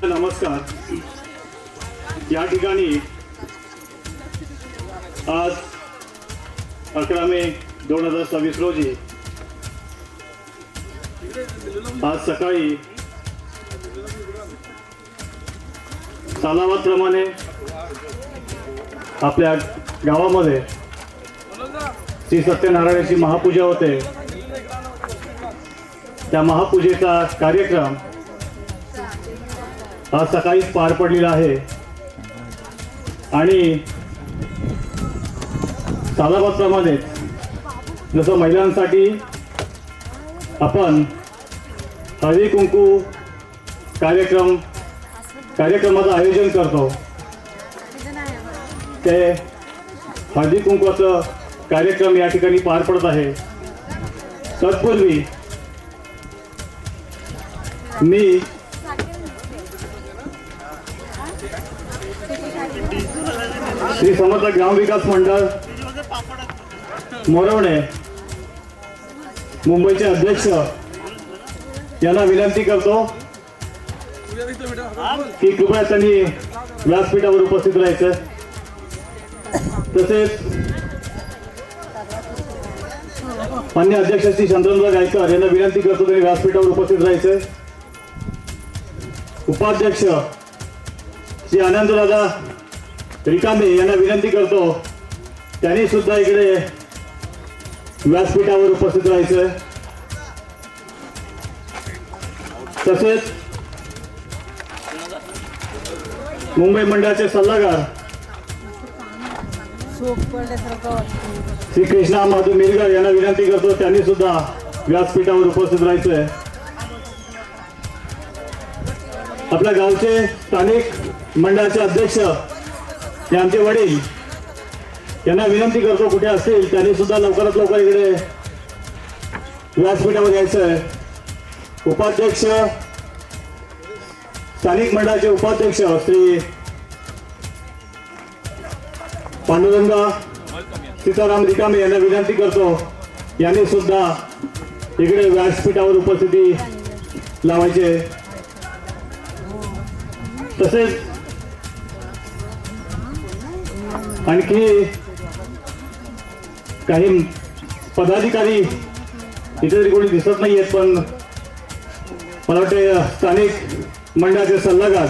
नमस्कार. या ठिकाणी आज 11 मे 2026 रोजी आज सकाळी सालावादप्रमाणे आपल्या गावामध्ये श्री सत्यनारायणाची महापूजा होते. त्या महापूजेचा कार्यक्रम आज सकाळी पार पडलेला आहे आणि सालाबादप्रमाणे जसं महिलांसाठी आपण हळदी कुंकू कार्यक्रमाचं आयोजन करतो, ते हळदी कुंकूचा कार्यक्रम या ठिकाणी पार पडत आहे. तत्पूर्वी मी श्री समर्थ ग्राम विकास मंडळ मोरवणे मुंबईचे अध्यक्ष यांना विनंती करतो की कृपया त्यांनी व्यासपीठावर उपस्थित राहायचं. तसेच मान्य अध्यक्ष श्री चंद्रकांत गायकर यांना विनंती करतो त्यांनी व्यासपीठावर उपस्थित राहायचं. उपाध्यक्ष श्री आनंददादा रिकामे यांना विनंती करतो त्यांनी सुद्धा इकडे व्यासपीठावर उपस्थित राहायचं. तसेच मुंबई मंडळाचे सल्लागार श्री कृष्णा महादेव मिरगर यांना विनंती करतो त्यांनी सुद्धा व्यासपीठावर उपस्थित राहायचंय. आपल्या गावचे स्थानिक मंडळाचे अध्यक्ष हे आमचे वडील यांना विनंती करतो कुठे असतील त्यांनी सुद्धा लवकरात लवकर इकडे व्यासपीठावर यायचंय. उपाध्यक्ष स्थानिक मंडळाचे उपाध्यक्ष श्री पांडुरंगा सीताराम रिकामे यांना विनंती करतो यांनी सुद्धा इकडे व्यासपीठावर उपस्थिती लावायचे. तसेच आणखी काही पदाधिकारी इथे तरी कोणी दिसत नाही आहेत, पण मला वाटते स्थानिक मंडळाचे सल्लागार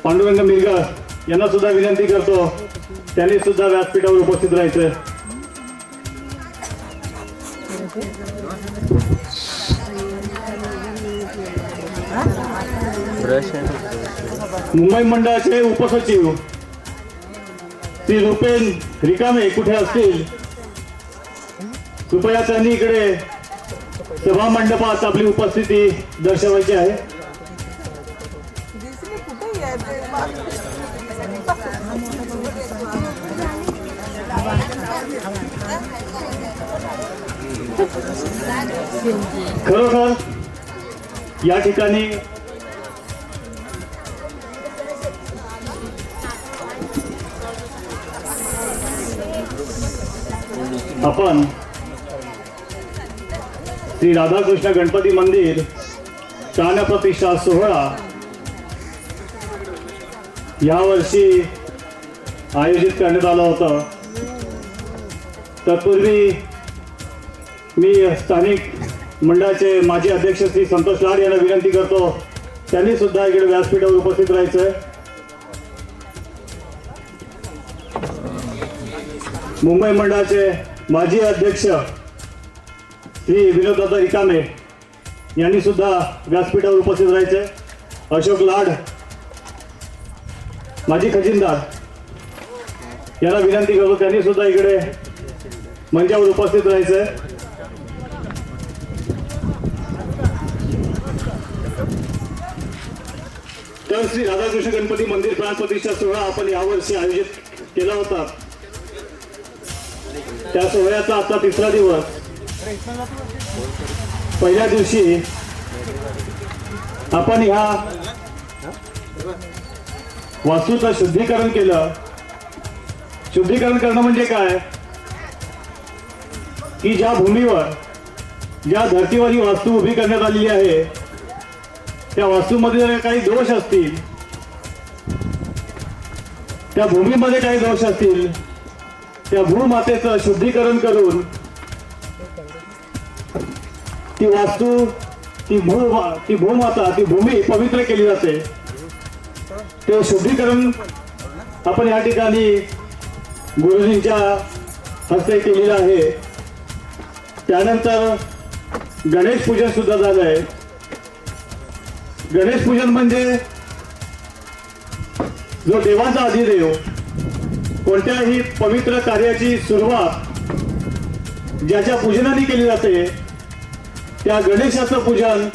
पांडुरंग मिरगर यांना सुद्धा विनंती करतो त्यांनी सुद्धा व्यासपीठावर उपस्थित राहायचं. मुंबई मंडळाचे उपसचिव श्री रुपेन रिकामे कुठे असतील कृपया त्यांनी इकडे सभा मंडपात आपली उपस्थिती दर्शवायची आहे. खरोखर या ठिकाणी आपण श्री राधाकृष्ण गणपती मंदिर प्राणप्रतिष्ठा सोहळा यावर्षी आयोजित करण्यात आलं होतं. तत्पूर्वी मी स्थानिक मंडळाचे माजी अध्यक्ष श्री संतोष लाड यांना विनंती करतो त्यांनी सुद्धा इकडे व्यासपीठावर उपस्थित राहायचंय. मुंबई मंडळाचे माजी अध्यक्ष श्री विनोददादा रिकामे यांनी सुद्धा व्यासपीठावर उपस्थित राहायचे. अशोक लाड माजी खजिनदार यांना विनंती करतो त्यांनी सुद्धा इकडे मंचावर उपस्थित राहायचंय. तर श्री राधाकृष्ण गणपती मंदिर प्राणप्रतिष्ठा सोहळा आपण यावर्षी आयोजित केला होता. त्या सोहळ्याचा आता तिसरा दिवस. पहिल्या दिवशी आपण ह्या वास्तूचं शुद्धीकरण केलं. शुद्धीकरण करणं म्हणजे काय की ज्या भूमीवर ज्या धर्तीवर ही वास्तू उभी करण्यात आलेली आहे त्या वास्तूमध्ये जर काही दोष असतील, त्या भूमीमध्ये काही दोष असतील, त्या भूमातेचं शुद्धीकरण करून ती वास्तू, ती भूमाता, ती भूमी पवित्र केली जाते. ते शुद्धीकरण आपण या ठिकाणी गुरुजींच्या हस्ते केलेलं आहे. त्यानंतर गणेश पूजन सुद्धा झालंय. गणेश पूजन म्हणजे जो देवाचा अधिदेव, कोणत्याही पवित्र कार्याची सुरुवात ज्याच्या पूजनाने केली जाते, त्या गणेशाचं पूजन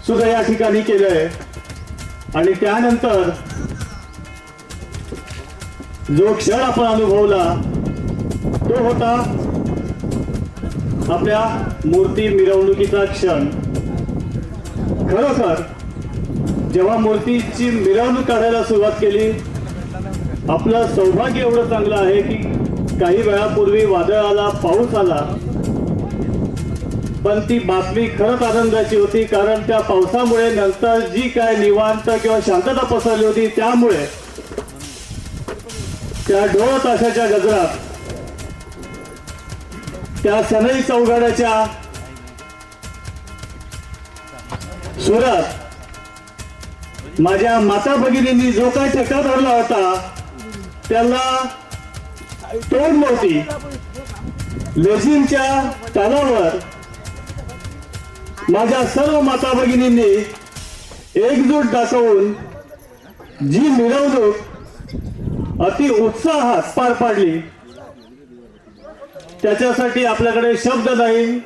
सुद्धा या ठिकाणी केलंय. आणि त्यानंतर जो क्षण आपण अनुभवला तो होता आपल्या मूर्ती मिरवणुकीचा क्षण. खरोखर जेव्हा मूर्तीची मिरवणूक काढायला सुरुवात केली, आपलं सौभाग्य एवढं चांगलं आहे की काही वेळापूर्वी वादळ आला, पाऊस आला, पण ती बातमी खरंच आनंदाची होती. कारण त्या पावसामुळे नंतर जी काय निवांत किंवा शांतता पसरली होती, त्यामुळे त्या ढोल ताशाच्या गजरात, त्या सनई चौघड्याच्या सुरात माझ्या माता भगिनींनी जो काही ठेका धरला होता त्याला तोड नव्हती. लेझिमच्या तालावर माझ्या सर्व माता भगिनींनी एकजूट दाखवून जी मिरवणूक अति उत्साहात पार पाडली, त्याच्यासाठी आपल्याकडे शब्द नाही,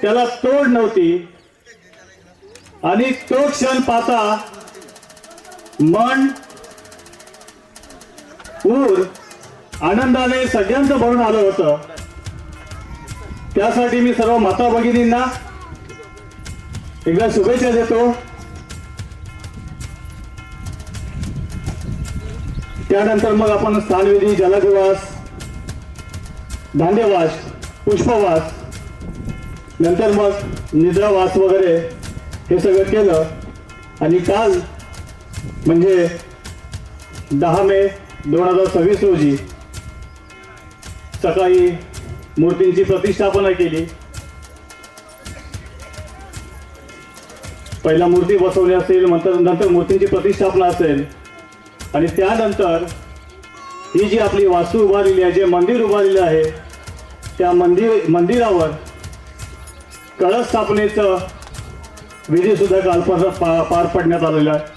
त्याला तोड नव्हती. आणि तो क्षण पाहता मन, ऊर आनंदाने सगळ्यांचं भरून आलं होतं. त्यासाठी मी सर्व माता भगिनींना एकदा शुभेच्छा देतो. त्यानंतर मग आपण स्थानविधी, जलनिवास, धान्यवास, पुष्पवास, नंतर मग निद्रावास वगैरे हे सगळं केलं. आणि काल म्हणजे 10 मे 2026 रोजी सकाळी मूर्तींची प्रतिष्ठापना केली. पहिला मूर्ती बसवली असेल, नंतर मूर्तींची प्रतिष्ठापना असेल, आणि त्यानंतर ही जी आपली वास्तू उभारलेली आहे, जे मंदिर उभारलेलं आहे, त्या मंदिरावर कळस स्थापनेचं विधी सुद्धा काल पार पडण्यात आलेला आहे.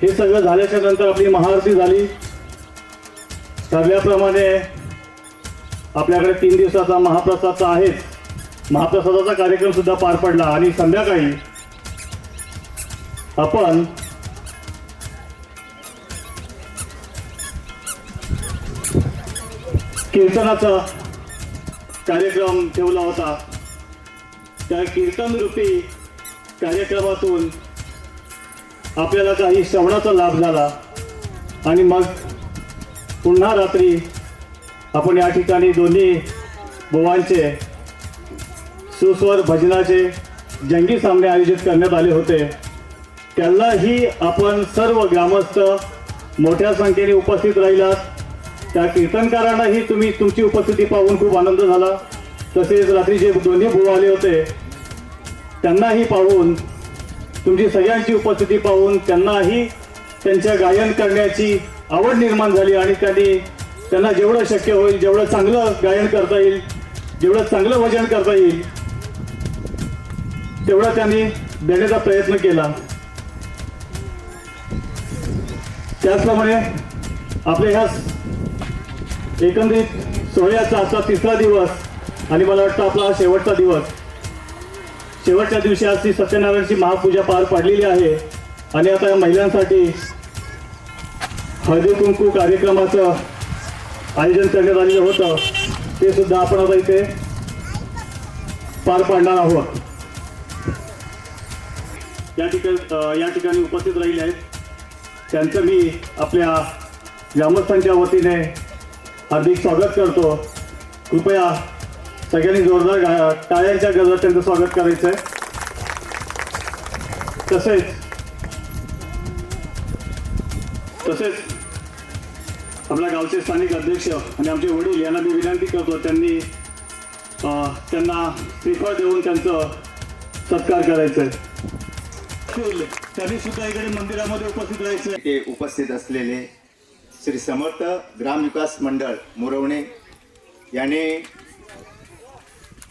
हे सगळं झाल्याच्या नंतर आपली महाआरती झाली. ठरल्याप्रमाणे आपल्याकडे 3 दिवसाचा महाप्रसादचा आहे, महाप्रसादाचा कार्यक्रम सुद्धा पार पडला. आणि संध्याकाळी आपण कीर्तनाचा कार्यक्रम ठेवला होता. त्या कीर्तन रूपी कार्यक्रमातून आपल्याला काही श्रवणाचा लाभ झाला. आणि मग पुन्हा रात्री आपण या ठिकाणी दोन्ही बुवांचे सुस्वर भजनाचे जंगी सामने आयोजित करण्यात आले होते. त्यालाही आपण सर्व ग्रामस्थ मोठ्या संख्येने उपस्थित राहिलात. त्या कीर्तनकारांनाही तुमची उपस्थिती पाहून खूप आनंद झाला. तसेच रात्री जे दोन्ही बुवा आले होते त्यांनाही पाहून, तुमची सगळ्यांची उपस्थिती पाहून त्यांनाही त्यांच्या गायन करण्याची आवड निर्माण झाली. आणि त्यांना जेवढं शक्य होईल, जेवढं चांगलं गायन करता येईल, जेवढं चांगलं भजन करता येईल, तेवढं त्यांनी देण्याचा प्रयत्न केला. त्याचप्रमाणे आपल्या ह्या एकंदरीत सोहळ्याचा आजचा 3रा दिवस आणि मला वाटतं आपला शेवटचा दिवस. शेवटच्या दिवशी आज ती सत्यनारायणची महापूजा पार पाडलेली आहे. आणि आता या महिलांसाठी हळदी कुंकू कार्यक्रमाचं आयोजन करण्यात आलेलं होतं, ते सुद्धा आपण आता इथे पार पाडणार आहोत. या ठिकाणी उपस्थित राहिले आहेत त्यांचं मी आपल्या ग्रामस्थांच्या वतीने हार्दिक स्वागत करतो. कृपया सगळ्यांनी जोरदार टाळ्यांच्या गजरात त्यांचं स्वागत करायचं आहे. तसेच आपल्या गावचे स्थानिक अध्यक्ष आणि आमचे वडील यांना मी विनंती करतो त्यांना श्रीफळ देऊन त्यांचं सत्कार करायचं आहे. त्यांनी सुद्धा इकडे मंदिरामध्ये उपस्थित राहायचं. ते उपस्थित असलेले श्री समर्थ ग्रामविकास मंडळ मुरवणे याने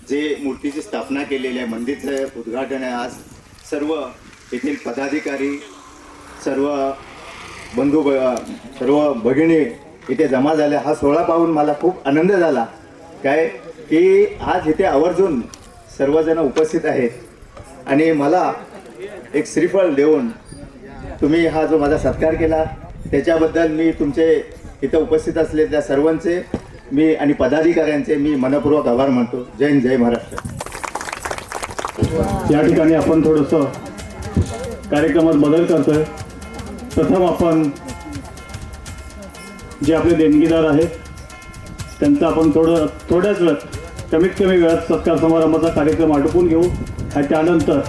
जे मूर्तीची स्थापना केलेली आहे, मंदिराचं उद्घाटन आहे. आज सर्व येथील पदाधिकारी, सर्व बंधू, सर्व भगिनी इथे जमा झाल्या. हा सोहळा पाहून मला खूप आनंद झाला काय की आज इथे आवर्जून सर्वजण उपस्थित आहेत आणि मला एक श्रीफळ देऊन तुम्ही हा जो माझा सत्कार केला त्याच्याबद्दल मी तुमचे इथं उपस्थित असलेल्या सर्वांचे मी आणि पदाधिकाऱ्यांचे मी मनपूर्वक आभार मानतो. जय हिंद, जय महाराष्ट्र. या ठिकाणी आपण थोडंसं कार्यक्रमात बदल करतोय. प्रथम आपण जे आपले देणगीदार आहेत त्यांचा आपण थोड्याच वेळात, कमीत कमी वेळात सत्कार समारंभाचा कार्यक्रम आटोपून घेऊ आणि त्यानंतर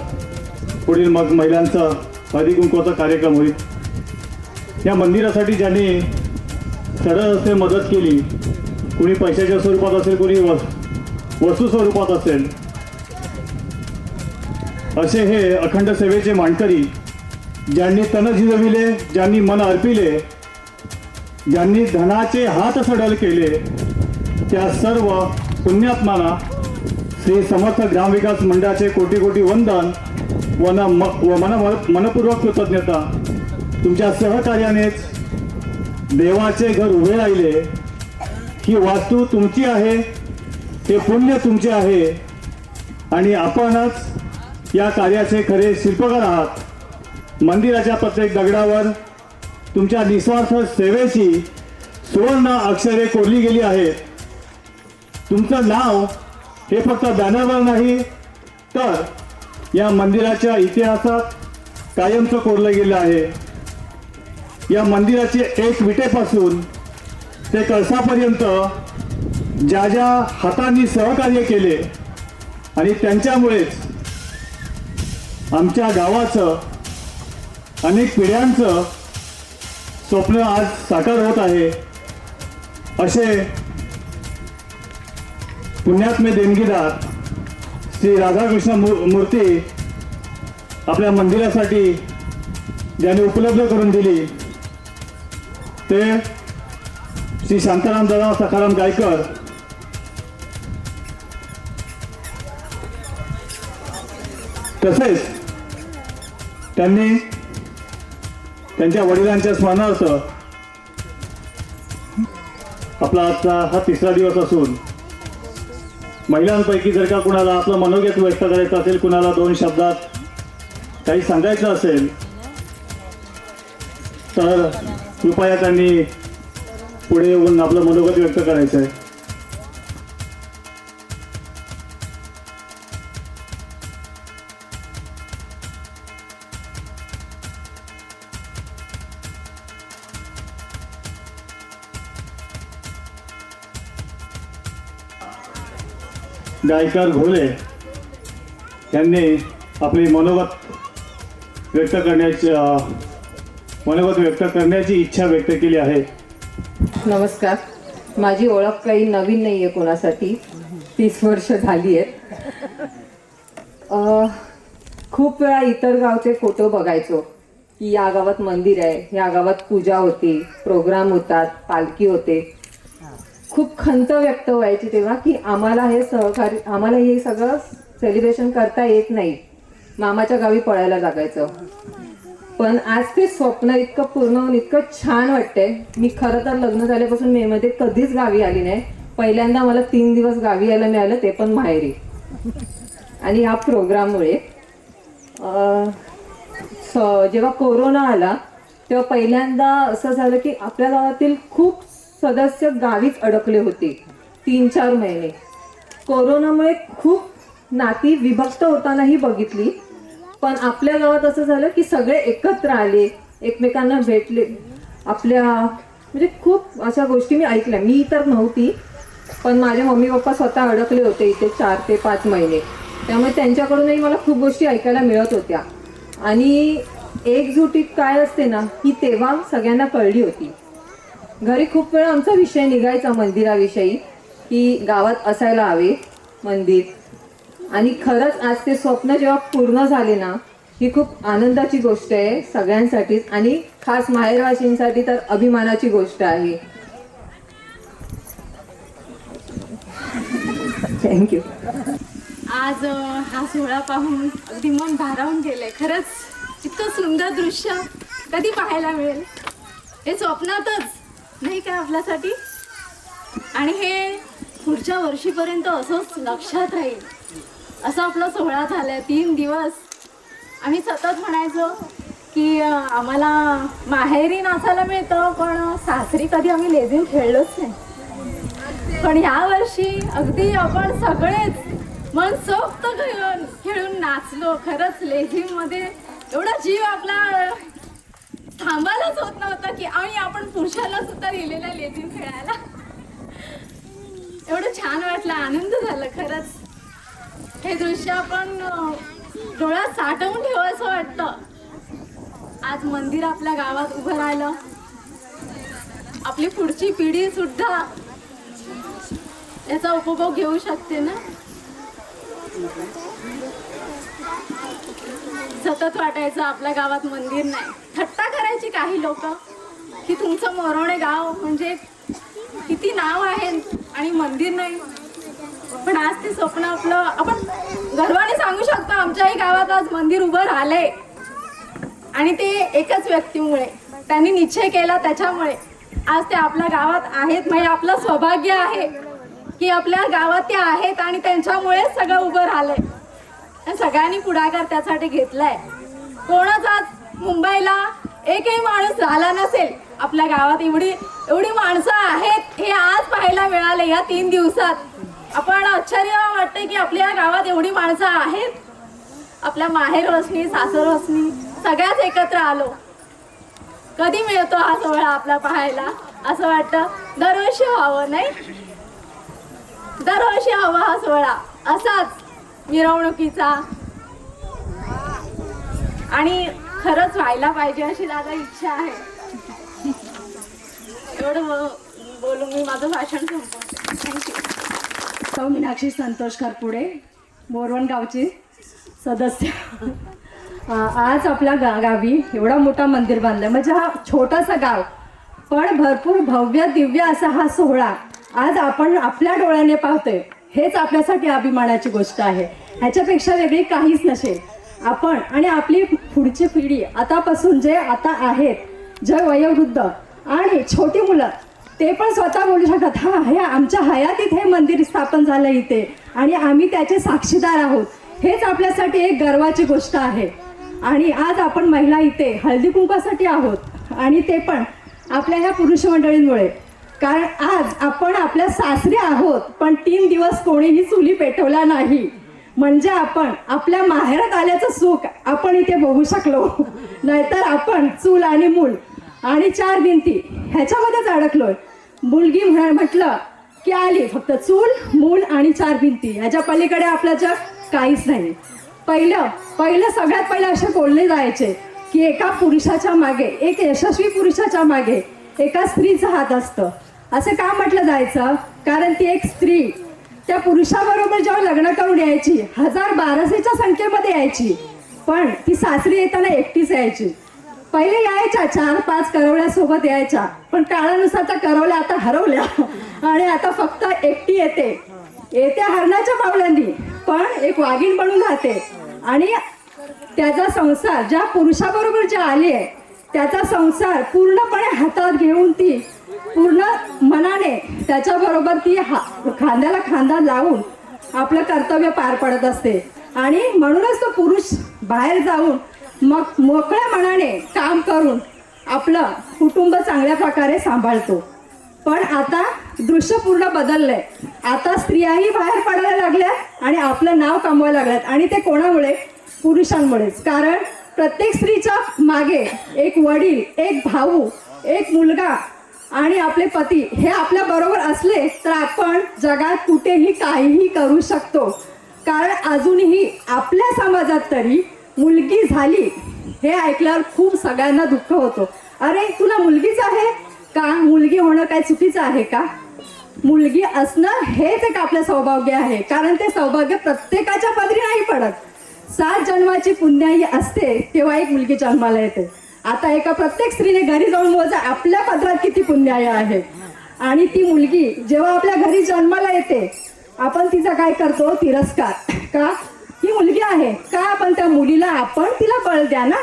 पुढील मग महिलांचा हळदी कुंकवाचा कार्यक्रम होईल. या मंदिरासाठी ज्यांनी सरळ असे मदत केली, कोणी पैशाच्या स्वरूपात असेल, कोणी वस्तू स्वरूपात असेल, असे हे अखंड सेवेचे मानकरी ज्यांनी तन झिजविले, ज्यांनी मन अर्पिले, ज्यांनी धनाचे हात सडल केले, त्या सर्व पुण्यात्मांना श्री समर्थ ग्रामविकास मंडळाचे कोटी कोटी वंदन व मनपूर्वक कृतज्ञता. तुमच्या सहकार्यानेच देवाचे घर उभे राहिले. ही वास्तू तुमची आहे, हे पुण्य तुमचे आहे आणि आपणच या कार्याचे खरे शिल्पकार आहात. मंदिराच्या प्रत्येक दगडावर तुमच्या निस्वार्थ सेवेची सुवर्ण अक्षरे कोरली गेली आहेत. तुमचं नाव हे फक्त बॅनरवर नाही तर या मंदिराच्या इतिहासात कायमचं कोरलं गेलं आहे. या मंदिराचे एक विटेपासून ते कळसापर्यंत ज्या ज्या हातांनी सहकार्य केले आणि त्यांच्यामुळेच आमच्या गावाचं, अनेक पिढ्यांचं स्वप्न आज साकार होत आहे. असे पुण्यात्मे देणगीदार श्री राधाकृष्ण मूर्ती आपल्या मंदिरासाठी ज्यांनी उपलब्ध करून दिली ते श्री शांताराम दादा सखाराम गायकर, तसेच त्यांनी त्यांच्या वडिलांच्या स्मरणार्थ आपला आजचा हा तिसरा दिवस असून महिलांपैकी जर का कुणाला आपलं मनोगत व्यक्त करायचं असेल, कुणाला 2 शब्दात काही सांगायचं असेल तर कृपया त्यांनी पुढे येऊन आपलं मनोगत व्यक्त करायचं आहे. गायकर घोले यांनी आपली मनोगत व्यक्त करण्याची इच्छा व्यक्त केली आहे. नमस्कार. माझी ओळख काही नवीन नाही आहे कोणासाठी. 30 वर्ष झाली आहेत. खूप वेळा इतर गावचे फोटो बघायचो की या गावात मंदिर आहे, या गावात पूजा होती, प्रोग्राम होतात, पालखी होते. खूप खंत व्यक्त व्हायची तेव्हा की आम्हाला हे सगळं सेलिब्रेशन करता येत नाही, मामाच्या गावी पळायला लागायचं. पण आज ते स्वप्न इतकं पूर्ण होऊन इतकं छान वाटतंय. मी खरं तर लग्न झाल्यापासून मेमध्ये कधीच गावी आली नाही. पहिल्यांदा मला 3 दिवस गावी यायला मिळालं, ते पण माहेरी. आणि ह्या प्रोग्राममुळे जेव्हा कोरोना आला तेव्हा पहिल्यांदा असं झालं की आपल्या गावातील खूप सदस्य गावीच अडकले होते 3-4 महिने. कोरोनामुळे खूप नाती विभक्त होतानाही बघितली. पण आपल्या गावात असं झालं की सगळे एकत्र आले, एकमेकांना भेटले. म्हणजे खूप अशा गोष्टी मी ऐकल्या. मी तर नव्हती, पण माझे मम्मी पप्पा स्वतः अडकले होते इथे 4 ते 5 महिने. त्यामुळे त्यांच्याकडूनही मला खूप गोष्टी ऐकायला मिळत होत्या. आणि एकजुटीत काय असते ना ही तेव्हा सगळ्यांना कळली होती. घरी खूप वेळा आमचा विषय निघायचा मंदिराविषयी की गावात असायला हवे मंदिर. आणि खरंच आज ते स्वप्न जेव्हा पूर्ण झाले ना ही खूप आनंदाची गोष्ट आहे सगळ्यांसाठीच आणि खास माहेरवासींसाठी तर अभिमानाची गोष्ट आहे. थँक्यू. आज हा सोहळा पाहून अगदी मन भारावून गेलंय. खरंच इतकं सुंदर दृश्य कधी पाहायला मिळेल हे स्वप्नातच नाही का आपल्यासाठी. आणि हे पुढच्या वर्षीपर्यंत असंच लक्षात राहील असा आपला सोहळा झालाय. 3 दिवस आम्ही सतत म्हणायचो की आम्हाला माहेरी नाचायला मिळतं पण सासरी कधी आम्ही लेझीम खेळलोच नाही. पण ह्या वर्षी अगदी आपण सगळेच मनसोक्त खेळून नाचलो. खरंच लेझीम मध्ये एवढा जीव आपला थांबायलाच होत नव्हता की आणि आपण पुरुषाला सुद्धा दिलेला लेझीम खेळायला. एवढं छान वाटलं, आनंद झाला. खरंच हे दृश्य आपण डोळ्यात साठवून ठेवायचं वाटतं. आज मंदिर आपल्या गावात उभं राहिलं. आपली पुढची पिढी सुद्धा याचा उपभोग घेऊ शकते ना. सतत वाटायचं आपल्या गावात मंदिर नाही. थट्टा करायची काही लोक की तुमचं मोरवणे गाव म्हणजे किती नाव आहे आणि मंदिर नाही. पण आज ते स्वप्न आपलं आपण गर्वाने सांगू शकतो आमच्याही गावात आज मंदिर उभं राहिलंय. आणि ते एकच व्यक्तीमुळे त्यांनी निश्चय केला त्याच्यामुळे आज ते आपल्या गावात आहेत. म्हणजे आपलं सौभाग्य आहे की आपल्या गावात ते आहेत आणि त्यांच्यामुळेच सगळं उभं राहिलंय. सगळ्यांनी पुढाकार त्यासाठी घेतलाय. कोणच आज मुंबईला एकही माणूस राहिला नसेल. आपल्या गावात एवढी माणसं आहेत हे आज पाहायला मिळाले या 3 दिवसात. आपण आश्चर्य वाटते की आपल्या गावात एवढी माणसं आहेत. आपल्या माहेर वसनी सासर वसनी सगळ्याच एकत्र आलो. कधी मिळतो हा सोहळा आपला पाहायला असं वाटतं. दरवर्षी व्हावं नाही, दरवर्षी हवा हा सोहळा असाच मिरवणुकीचा. आणि खरंच व्हायला पाहिजे अशी दादा इच्छा आहे. एवढं बोलून मी माझं भाषण संपवते. थँक्यू. सौ मीनाक्षी संतोष खरपुडे, मोरवण गावची सदस्य. आज आपल्या गावी एवढा मोठा मंदिर बांधलं. म्हणजे हा छोटासा गाव पण भरपूर भव्य दिव्य असा हा सोहळा आज आपण आपल्या डोळ्याने पाहतोय. हेच आपल्यासाठी अभिमानाची गोष्ट आहे. ह्याच्यापेक्षा वेगळी काहीच नसेल. आपण आणि आपली पुढची पिढी आतापासून जे आता आहेत जे वयोवृद्ध आणि छोटी मुलं ते पण स्वतः बोलू शकतात हा हे आमच्या हयातीत हे मंदिर स्थापन झालं इथे आणि आम्ही त्याचे साक्षीदार आहोत. हेच आपल्यासाठी एक गर्वाची गोष्ट आहे. आणि आज आपण महिला इथे हळदी कुंकासाठी आहोत आणि ते पण आपल्या ह्या पुरुष मंडळींमुळे. कारण आज आपण आपल्या सासरी आहोत पण 3 दिवस कोणीही चुली पेटवला नाही. म्हणजे आपण आपल्या माहेरात आल्याचं सुख आपण इथे बघू शकलो. नाहीतर आपण चूल आणि मूल आणि 4 भिंती ह्याच्यामध्येच अडकलोय. मुलगी म्हटलं की आली फक्त चूल मूल आणि 4 भिंती. ह्याच्या पलीकडे आपलं जग काहीच नाही. पहिलं सगळ्यात पहिलं असे बोलले जायचे की एका पुरुषाच्या मागे एक यशस्वी पुरुषाच्या मागे एका स्त्रीचा हात असतं. असं का म्हटलं जायचं? कारण ती एक स्त्री त्या पुरुषाबरोबर जेव्हा लग्न करून यायची 1000-1200च्या संख्येमध्ये यायची पण ती सासरी येताना एकटीच यायची. पहिले यायच्या 4-5 करवल्यासोबत यायच्या पण काळानुसार त्या करवल्या आता हरवल्या आणि आता फक्त एकटी येते हरणाच्या पावलांनी पण एक वाघीण बनून राहते. आणि त्याचा संसार ज्या पुरुषाबरोबर जे आली आहे त्याचा संसार पूर्णपणे हातात घेऊन ती पूर्ण मनाने त्याच्याबरोबर ती खांद्याला खांदा लावून आपलं कर्तव्य पार पडत असते. आणि म्हणूनच तो पुरुष बाहेर जाऊन मग मोकळ्या मनाने काम करून आपलं कुटुंब चांगल्या प्रकारे सांभाळतो. पण आता दृश्य पूर्ण बदललंय. आता स्त्रियाही बाहेर पडायला लागल्या आणि आपलं नाव कमवायला लागल्यात. आणि ते कोणामुळे? पुरुषांमुळेच. कारण प्रत्येक स्त्रीच्या मागे एक वडील, एक भाऊ, एक मुलगा आणि आपले पती हे आपल्या बरोबर असले तर आपण जगात कुठेही काहीही करू शकतो. कारण अजूनही आपल्या समाजात तरी मुलगी झाली हे ऐकल्यावर खूप सगळ्यांना दुःख होतं. अरे तुला मुलगीच आहे का? मुलगी होणं काय चुकीचं आहे का? मुलगी असणं हेच एक आपलं सौभाग्य आहे, कारण ते सौभाग्य प्रत्येकाच्या पदरी नाही पडत. 7 जन्माची पुण्याई असते तेव्हा एक मुलगी जन्माला येते. आता एका प्रत्येक स्त्रीने घरी जाऊन मोजा आपल्या पदरात किती पुण्याई आहे. आणि ती मुलगी जेव्हा आपल्या घरी जन्माला येते आपण तिचा काय करतो? तिरस्कार. का? ही मुलगी आहे का? आपण त्या मुलीला आपण तिला बळ द्या ना.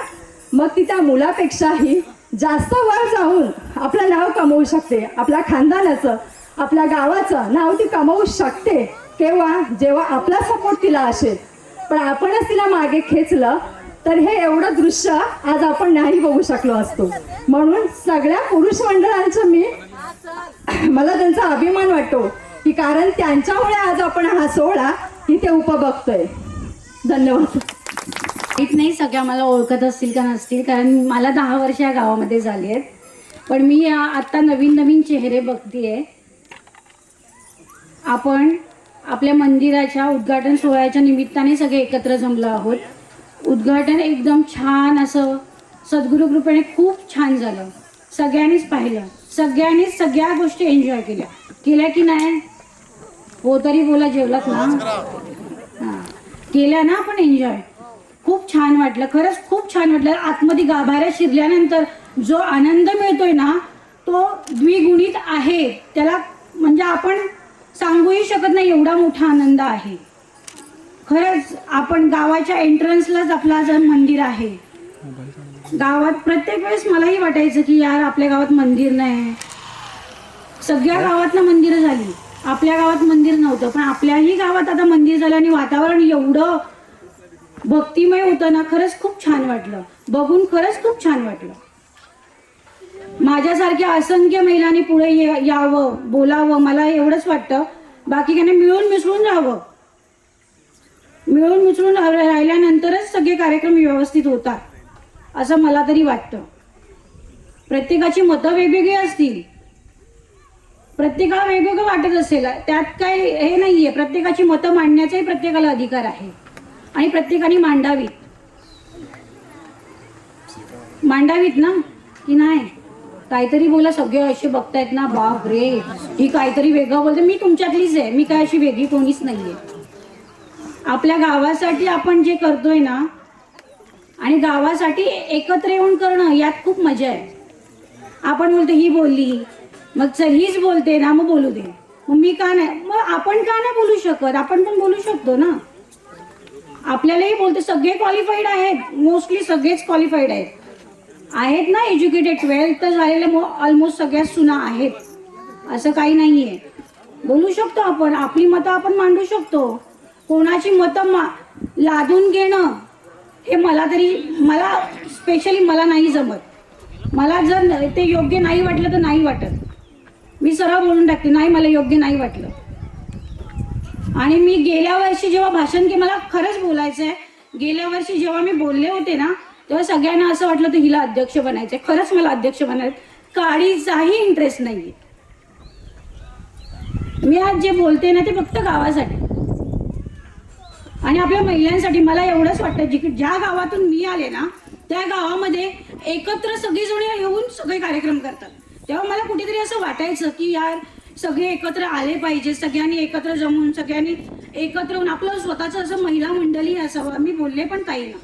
मग ती त्या मुलापेक्षाही जास्त वर जाऊन आपलं नाव कमवू शकते. आपल्या खानदानाचं, आपल्या गावाचं नाव ती कमवू शकते. केव्हा? जेव्हा आपला सपोर्ट तिला असेल. पण आपणच तिला मागे खेचलं तर हे एवढं दृश्य आज आपण नाही बघू शकलो असतो. म्हणून सगळ्या पुरुष मंडळांचं मला त्यांचा अभिमान वाटतो की कारण त्यांच्यामुळे आज आपण हा सोहळा इथे उपभोगतोय. धन्यवाद. माहीत नाही सगळ्या मला ओळखत असतील का नसतील, कारण मला 10 वर्ष या गावामध्ये झाली आहेत. पण मी आत्ता नवीन नवीन चेहरे बघतीये. आपण आपल्या मंदिराच्या उद्घाटन सोहळ्याच्या निमित्ताने सगळे एकत्र जमलो आहोत. उद्घाटन एकदम छान असं सद्गुरू कृपेने खूप छान झालं. सगळ्यांनीच पाहिलं, सगळ्यांनीच सगळ्या गोष्टी एन्जॉय केल्या की नाही? हो तरी बोला, जेवलात ना? हां, केल्या ना आपण एन्जॉय. खूप छान वाटलं, खरंच खूप छान वाटलं. आतमध्ये गाभाऱ्यात शिरल्यानंतर जो आनंद मिळतोय ना तो द्विगुणित आहे. त्याला म्हणजे आपण सांगूही शकत नाही, एवढा मोठा आनंद आहे. खरंच आपण गावाच्या एंट्रन्सलाच आपला जर मंदिर आहे. गावात प्रत्येक वेळेस मलाही वाटायचं की यार आपल्या गावात मंदिर नाही. सगळ्या गावातनं मंदिरं झाली, आपल्या गावात मंदिर नव्हतं. पण आपल्याही गावात आता मंदिर झालं आणि वातावरण एवढं भक्तिमय होतं ना, खरंच खूप छान वाटलं. बघून खरंच खूप छान वाटलं. माझ्यासारख्या असंख्य महिलांनी पुढे यावं, बोलावं, मला एवढंच वाटतं. बाकी काही मिळून मिसळून राहावं. मिळून मिसळून राहिल्यानंतरच सगळे कार्यक्रम व्यवस्थित होतात असं मला तरी वाटतं. प्रत्येकाची मतं वेगवेगळी असतील, प्रत्येकाला वेगवेगळं वाटत असेल, त्यात काही हे नाहीये. प्रत्येकाची मतं मांडण्याचाही प्रत्येकाला अधिकार आहे आणि प्रत्येकाने मांडावीत ना की नाही? काहीतरी बोला. सगळे असे बघतायत ना, बाप रे ही काहीतरी वेगळं बोलते. मी तुमच्यातलीच आहे, मी काय अशी वेगळी कोणीच नाहीये. आपल्या गावासाठी आपण जे करतोय ना आणि गावासाठी एकत्र येऊन करणं यात खूप मजा आहे. आपण बोलतो ही बोलली, मग चल हीच बोलते ना, मग बोलू दे. मग मी का नाही, मग आपण का नाही बोलू शकत? आपण पण बोलू शकतो ना. आपल्यालाही बोलते. सगळे क्वालिफाईड आहेत, मोस्टली सगळेच क्वालिफाईड आहेत ना, एज्युकेटेड. 12th तर झालेले ऑलमोस्ट सगळ्याच सुना आहेत, असं काही नाहीये. बोलू शकतो आपण, आपली मतं आपण मांडू शकतो. कोणाची मतं लादून घेणं हे मला स्पेशली मला नाही जमत. मला जर ते योग्य नाही वाटलं तर नाही वाटत, मी सरळ बोलून टाकते, नाही मला योग्य नाही वाटलं. आणि मी गेल्या वर्षी जेव्हा भाषण केलं, मला खरंच बोलायचं आहे, गेल्या वर्षी जेव्हा मी बोलले होते ना तेव्हा सगळ्यांना असं वाटलं तर हिला अध्यक्ष बनायचंय. खरंच मला अध्यक्ष बनायचं, काळीचाही इंटरेस्ट नाहीये. मी आज जे बोलते ना ते फक्त गावासाठी आणि आपल्या महिलांसाठी. मला एवढंच वाटतं की ज्या गावातून मी आले ना त्या गावामध्ये एकत्र सगळीजण येऊन सगळे कार्यक्रम करतात. तेव्हा मला कुठेतरी असं वाटायचं की यार सगळे एकत्र आले पाहिजे, सगळ्यांनी एकत्र जमून, सगळ्यांनी एकत्र होऊन आपलं स्वतःचं असं महिला मंडळी असावं. मी बोलले पण ताई ना,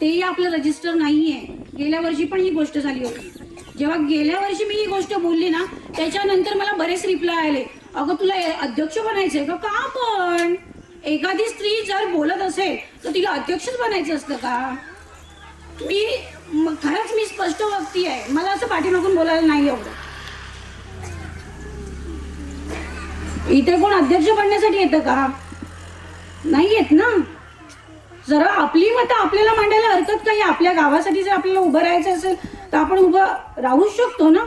तेही आपलं रजिस्टर नाहीये. गेल्या वर्षी पण ही गोष्ट झाली होती. जेव्हा गेल्या वर्षी मी ही गोष्ट बोलली ना त्याच्यानंतर मला बरेच रिप्लाय आले, अगं तुला अध्यक्ष बनायचंय का? का पण एखादी स्त्री जर बोलत असेल तर तिला अध्यक्षच बनायचं असतं का? खरंच मी स्पष्ट व्यक्ती आहे, मला असं पाठीमागून बोलायला नाही एवढं. इथे कोण अध्यक्ष बनण्यासाठी येतं का? नाही येत ना. जरा आपली मतं आपल्याला मांडायला हरकत काही. आपल्या गावासाठी जर आपल्याला उभं राहायचं असेल तर आपण उभं राहूच शकतो ना.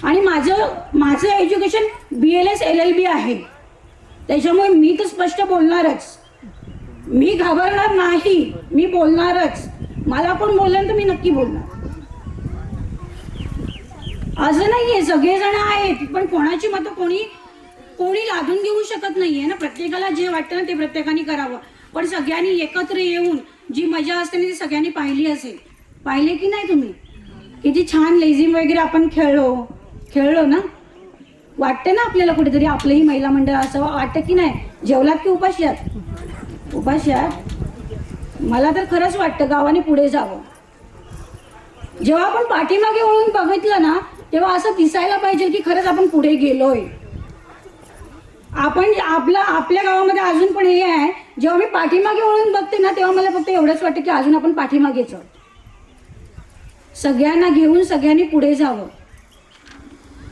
आणि माझं एज्युकेशन BLS LLB आहे, त्याच्यामुळे मी तर स्पष्ट बोलणारच. मी घाबरणार नाही, मी बोलणारच. मला पण बोललं तर मी नक्की बोलणार. असं नाहीये, सगळेजण आहेत पण कोणाची मतं कोणी लादून घेऊ शकत नाहीये ना. प्रत्येकाला जे वाटतं ना ते प्रत्येकाने करावं. पण सगळ्यांनी एकत्र येऊन जी मजा असते ना ती सगळ्यांनी पाहिली असेल. पाहिले की नाही तुम्ही? किती छान लेझिम वगैरे आपण खेळलो ना. वाटतं ना आपल्याला कुठेतरी आपलंही महिला मंडळ असं वाटतं की नाही? जेवलात की उपाशी आहात? उपाशी आहात? मला तर खरंच वाटतं गावाने पुढे जावं. जेव्हा आपण पाठीमागे वळून बघितलं ना तेव्हा असं दिसायला पाहिजे की खरंच आपण पुढे गेलोय. आपण आपल्या गावामध्ये अजून पण हे आहे, जेव्हा मी पाठीमागे वळून बघते ना तेव्हा मला फक्त एवढंच वाटतं की अजून आपण पाठीमागेच आहोत. सगळ्यांना घेऊन सगळ्यांनी पुढे जावं.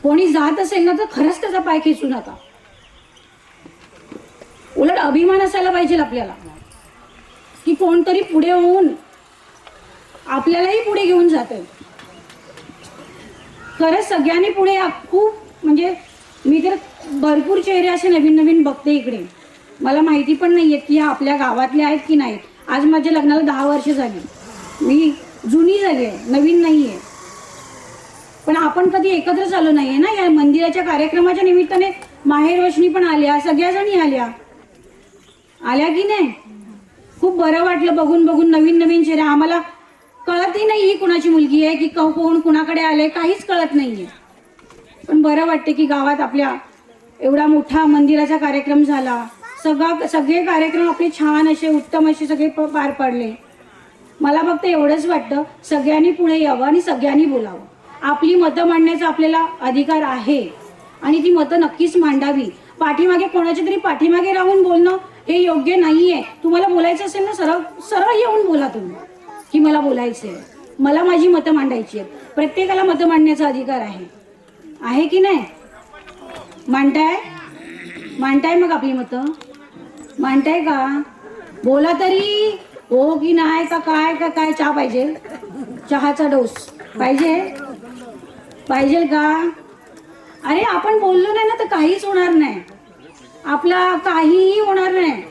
कोणी जात असेल ना तर खरंच त्याचा पाय खेचू नका. उलट अभिमान असायला पाहिजे आपल्याला की कोणतरी पुढे होऊन आपल्यालाही पुढे घेऊन जाते. खरंच सगळ्यांनी पुढे खूप म्हणजे मी तर भरपूर चेहरे असे नवीन नवीन बघते इकडे. मला माहिती पण नाही आहेत की आपल्या गावातले आहेत की नाहीत. आज माझ्या लग्नाला 10 वर्ष झाली. मी जुनी झाली आहे, नवीन नाही आहे. पण आपण कधी एकत्र झालो नाही आहे ना. या मंदिराच्या कार्यक्रमाच्या निमित्ताने माहेर वशनी पण आल्या, सगळ्या जणी आल्या की नाही? खूप बरं वाटलं बघून नवीन नवीन चेहरे. आम्हाला कळतही नाही ही कुणाची मुलगी आहे की कोण कुणाकडे आले, काहीच कळत नाहीये. पण बरं वाटते की गावात आपल्या एवढा मोठा मंदिराचा कार्यक्रम झाला. सगळे कार्यक्रम आपले छान असे उत्तम असे सगळे पार पडले. मला फक्त एवढंच वाटतं सगळ्यांनी पुढे यावं आणि सगळ्यांनी बोलावं. आपली मतं मांडण्याचा आपल्याला अधिकार आहे आणि ती मतं नक्कीच मांडावी. पाठीमागे कोणाच्या तरी पाठीमागे राहून बोलणं हे योग्य नाहीये. तुम्हाला बोलायचं असेल ना सरळ येऊन बोला तुम्ही की मला बोलायचं आहे, मला माझी मतं मांडायची आहेत. प्रत्येकाला मतं मांडण्याचा अधिकार आहे की नाही? मांडताय मग आपली मतं मांडताय का? बोला तरी हो की नाही का काय चहा पाहिजे? चहाचा डोस पाहिजे का? अरे आपण बोललो नाही ना तर काहीच होणार नाही. आपला काहीही होणार नाही.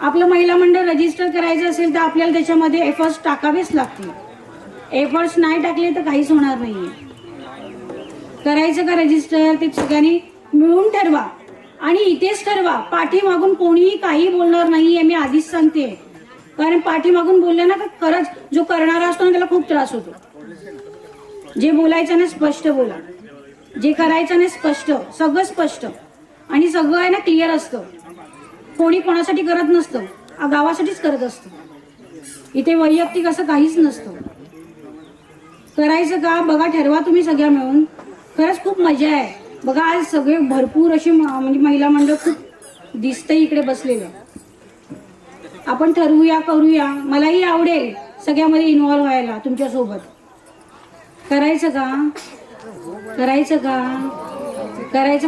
आपलं महिला मंडळ रजिस्टर करायचं असेल तर आपल्याला त्याच्यामध्ये एफर्ट्स टाकावेच लागतील. एफर्ट्स नाही टाकले तर काहीच होणार नाही. करायचं का रजिस्टर ते सगळ्यांनी मिळून ठरवा आणि इथेच ठरवा. पाठीमागून कोणीही काही बोलणार नाहीये, मी आधीच सांगते. कारण पाठीमागून बोललं ना तर खरंच जो करणारा असतो ना त्याला खूप त्रास होतो. जे बोलायचं ना स्पष्ट बोला, जे करायचं ना स्पष्ट, सगळं स्पष्ट आणि सगळं आहे ना क्लिअर असतं. कोणी कोणासाठी करत नसतं, गावासाठीच करत असतं. इथे वैयक्तिक असं काहीच नसतं. करायचं का बघा, ठरवा तुम्ही सगळ्या मिळून. खरंच खूप मजा आहे बघा. आज सगळे भरपूर अशी म्हणजे महिला मंडळ खूप दिसतंय इकडे बसलेलं. आपण ठरवूया, करूया. मलाही आवडेल सगळ्यामध्ये इन्व्हॉल्व व्हायला तुमच्यासोबत. करायचं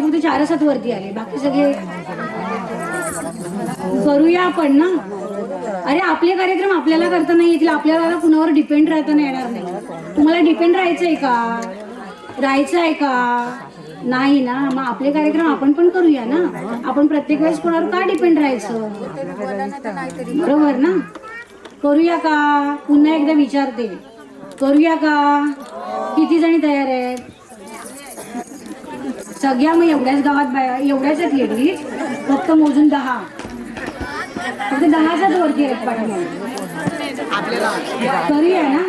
फक्त 4-7 वरती आले, बाकी सगळे करूया आपण ना. अरे आपले कार्यक्रम आपल्याला करता नाही येतील, आपल्याला कुणावर डिपेंड राहता नाही येणार नाही. तुम्हाला डिपेंड राहायचंय का? नाही ना. मग आपले कार्यक्रम आपण पण करूया ना. आपण प्रत्येक वेळेस कोणावर का डिपेंड राहायचं? बरोबर ना. करूया का? पुन्हा एकदा विचारते, करूया का? किती जणी तयार आहेत? सगळ्या. मग एवढ्याच गावात एवढ्याच आहेत लेडीज, फक्त मोजून 10, फक्त 10च्याच वरती आहेत पाठीमागे. करूया ना.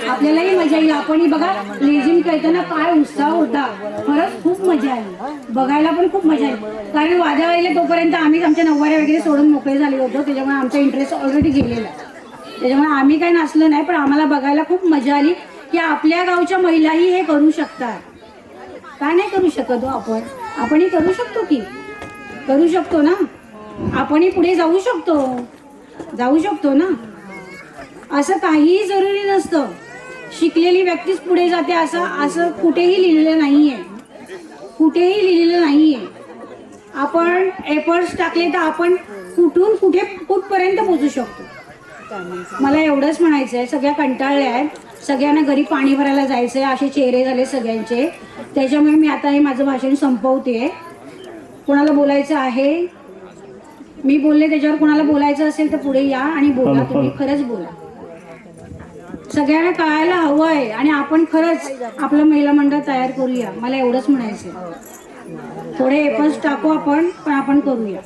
आपल्यालाही मजा येईल. आपणही बघा लेझिम खेळताना काय उत्साह होता. खरंच खूप मजा आली, बघायला पण खूप मजा आली. कारण वाजवायला तोपर्यंत आम्ही आमच्या नऊवाऱ्या वगैरे सोडून मोकळे झाले होतो. त्याच्यामुळे आमचा इंटरेस्ट ऑलरेडी गेलेला. त्याच्यामुळे आम्ही काही नाचलो नाही, पण आम्हाला बघायला खूप मजा आली की आपल्या गावच्या महिलाही हे करू शकतात. काय नाही करू शकत हो? आपणही करू शकतो ना. आपणही पुढे जाऊ शकतो ना. असं काहीही जरुरी नसतं. शिकलेली व्यक्तीच पुढे जाते असं कुठेही लिहिलेलं नाहीये. आपण एफर्ट्स टाकले तर आपण कुठपर्यंत पोहोचू शकतो. मला एवढंच म्हणायचं आहे. सगळ्या कंटाळल्या आहेत, सगळ्यांना घरी पाणी भरायला जायचंय असे चेहरे झाले सगळ्यांचे. त्याच्यामुळे मी आता हे माझं भाषण संपवते. कोणाला बोलायचं आहे? मी बोलले, त्याच्यावर कोणाला बोलायचं असेल तर पुढे या आणि बोला. तुम्ही खरंच बोला. सगळ्यांना कळायला हवंय आणि आपण खरंच आपलं महिला मंडळ तयार करूया. मला एवढंच म्हणायचं. थोडे एफर्ट्स टाकू आपण, पण आपण करूया.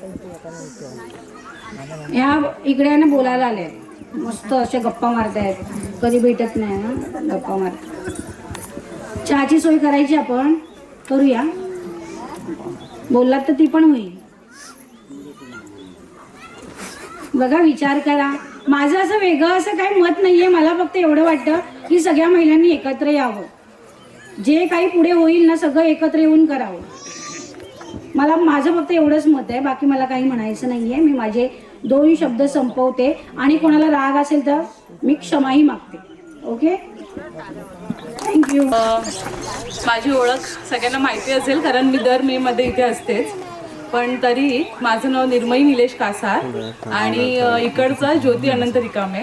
ह्या इकडे आहे ना बोलायला आले, मस्त असे गप्पा मारतायत, कधी भेटत नाही ना गप्पा मारत. चहाची सोय करायची, आपण करूया. बोललात तर ती पण होईल. बघा, विचार करा. माझं असं वेगळं असं काही मत नाहीये. मला फक्त एवढं वाटतं की सगळ्या महिलांनी एकत्र यावं. जे काही पुढे होईल ना, सगळं एकत्र येऊन करावं. माझं फक्त एवढंच मत आहे, बाकी मला काही म्हणायचं नाहीये. मी माझे 2 शब्द संपवते आणि कोणाला राग असेल तर मी क्षमाही मागते. Okay, thank you. माझी ओळख सगळ्यांना माहिती असेल, कारण मी दर मेमध्ये इथे असतेच. पण तरी माझं नाव निर्मयी निलेश कासार आणि इकडचा ज्योती अनंत रिकामे.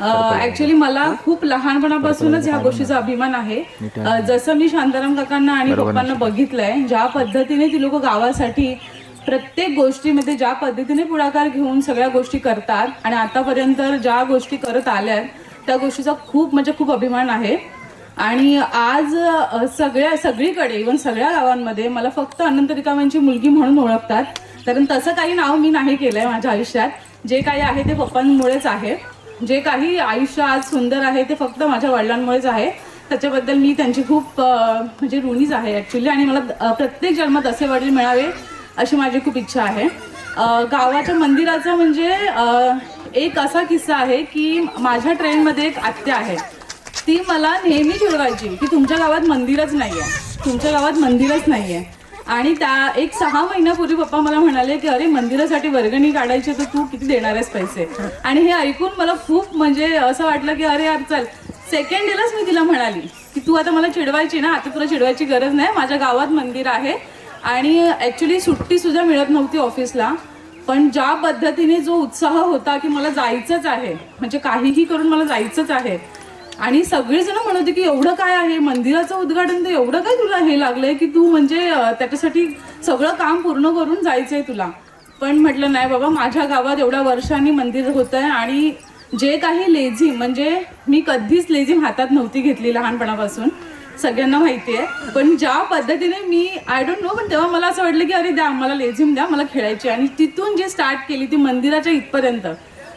ॲक्च्युली मला खूप लहानपणापासूनच ह्या गोष्टीचा अभिमान आहे. जसं मी शांताराम काकांना आणि पप्पांना बघितलंय, ज्या पद्धतीने ती लोक गावासाठी प्रत्येक गोष्टीमध्ये ज्या पद्धतीने पुढाकार घेऊन सगळ्या गोष्टी करतात आणि आतापर्यंत ज्या गोष्टी करत आल्यात त्या गोष्टीचा खूप अभिमान आहे. आणि आज सगळीकडे इव्हन सगळ्या गावांमध्ये मला फक्त अनंत रिकाम्यांची मुलगी म्हणून ओळखतात. कारण तसं काही नाव मी नाही केलंय माझ्या आयुष्यात. जे काही आहे ते पप्पांमुळेच आहे. जे काही आयुष्य आज सुंदर आहे ते फक्त माझ्या वडिलांमुळेच आहे. त्याच्याबद्दल मी त्यांची खूप म्हणजे ऋणीच आहे ॲक्च्युली. आणि मला प्रत्येक जन्मात असे वडील मिळावे अशी माझी खूप इच्छा आहे. गावाच्या मंदिराचा म्हणजे एक असा किस्सा आहे की माझ्या ट्रेनमध्ये एक आत्या आहे. ती मला नेहमी चिडवायची की तुमच्या गावात मंदिरच नाही आहे, तुमच्या गावात मंदिरच नाही आहे. आणि त्या एक 6 महिन्यापूर्वी पप्पा मला म्हणाले की अरे मंदिरासाठी वर्गणी काढायची तर तू किती देणार आहेस पैसे. आणि हे ऐकून मला खूप म्हणजे असं वाटलं की अरे यार चल. सेकंड डेलाच मी तिला म्हणाली की तू आता मला चिडवायची ना, आता तुला चिडवायची गरज नाही, माझ्या गावात मंदिर आहे. आणि ॲक्च्युली सुट्टीसुद्धा मिळत नव्हती ऑफिसला. पण ज्या पद्धतीने जो उत्साह होता की मला जायचंच आहे, म्हणजे काहीही करून मला जायचंच आहे. आणि सगळेजण म्हणत होते की एवढं काय आहे मंदिराचं उद्घाटन, तर एवढं काय तुला हे लागलंय की तू म्हणजे त्याच्यासाठी सगळं काम पूर्ण करून जायचंय तुला. पण म्हटलं नाही बाबा, माझ्या गावात एवढ्या वर्षांनी मंदिर होत आहे. आणि जे काही लेझिम, म्हणजे मी कधीच लेझिम हातात नव्हती घेतली लहानपणापासून, सगळ्यांना माहिती आहे. पण ज्या पद्धतीने मी आय डोंट नो, पण तेव्हा मला असं वाटलं की अरे द्या मला लेझिम द्या, मला खेळायची. आणि तिथून जे स्टार्ट केली ती मंदिराच्या इथपर्यंत,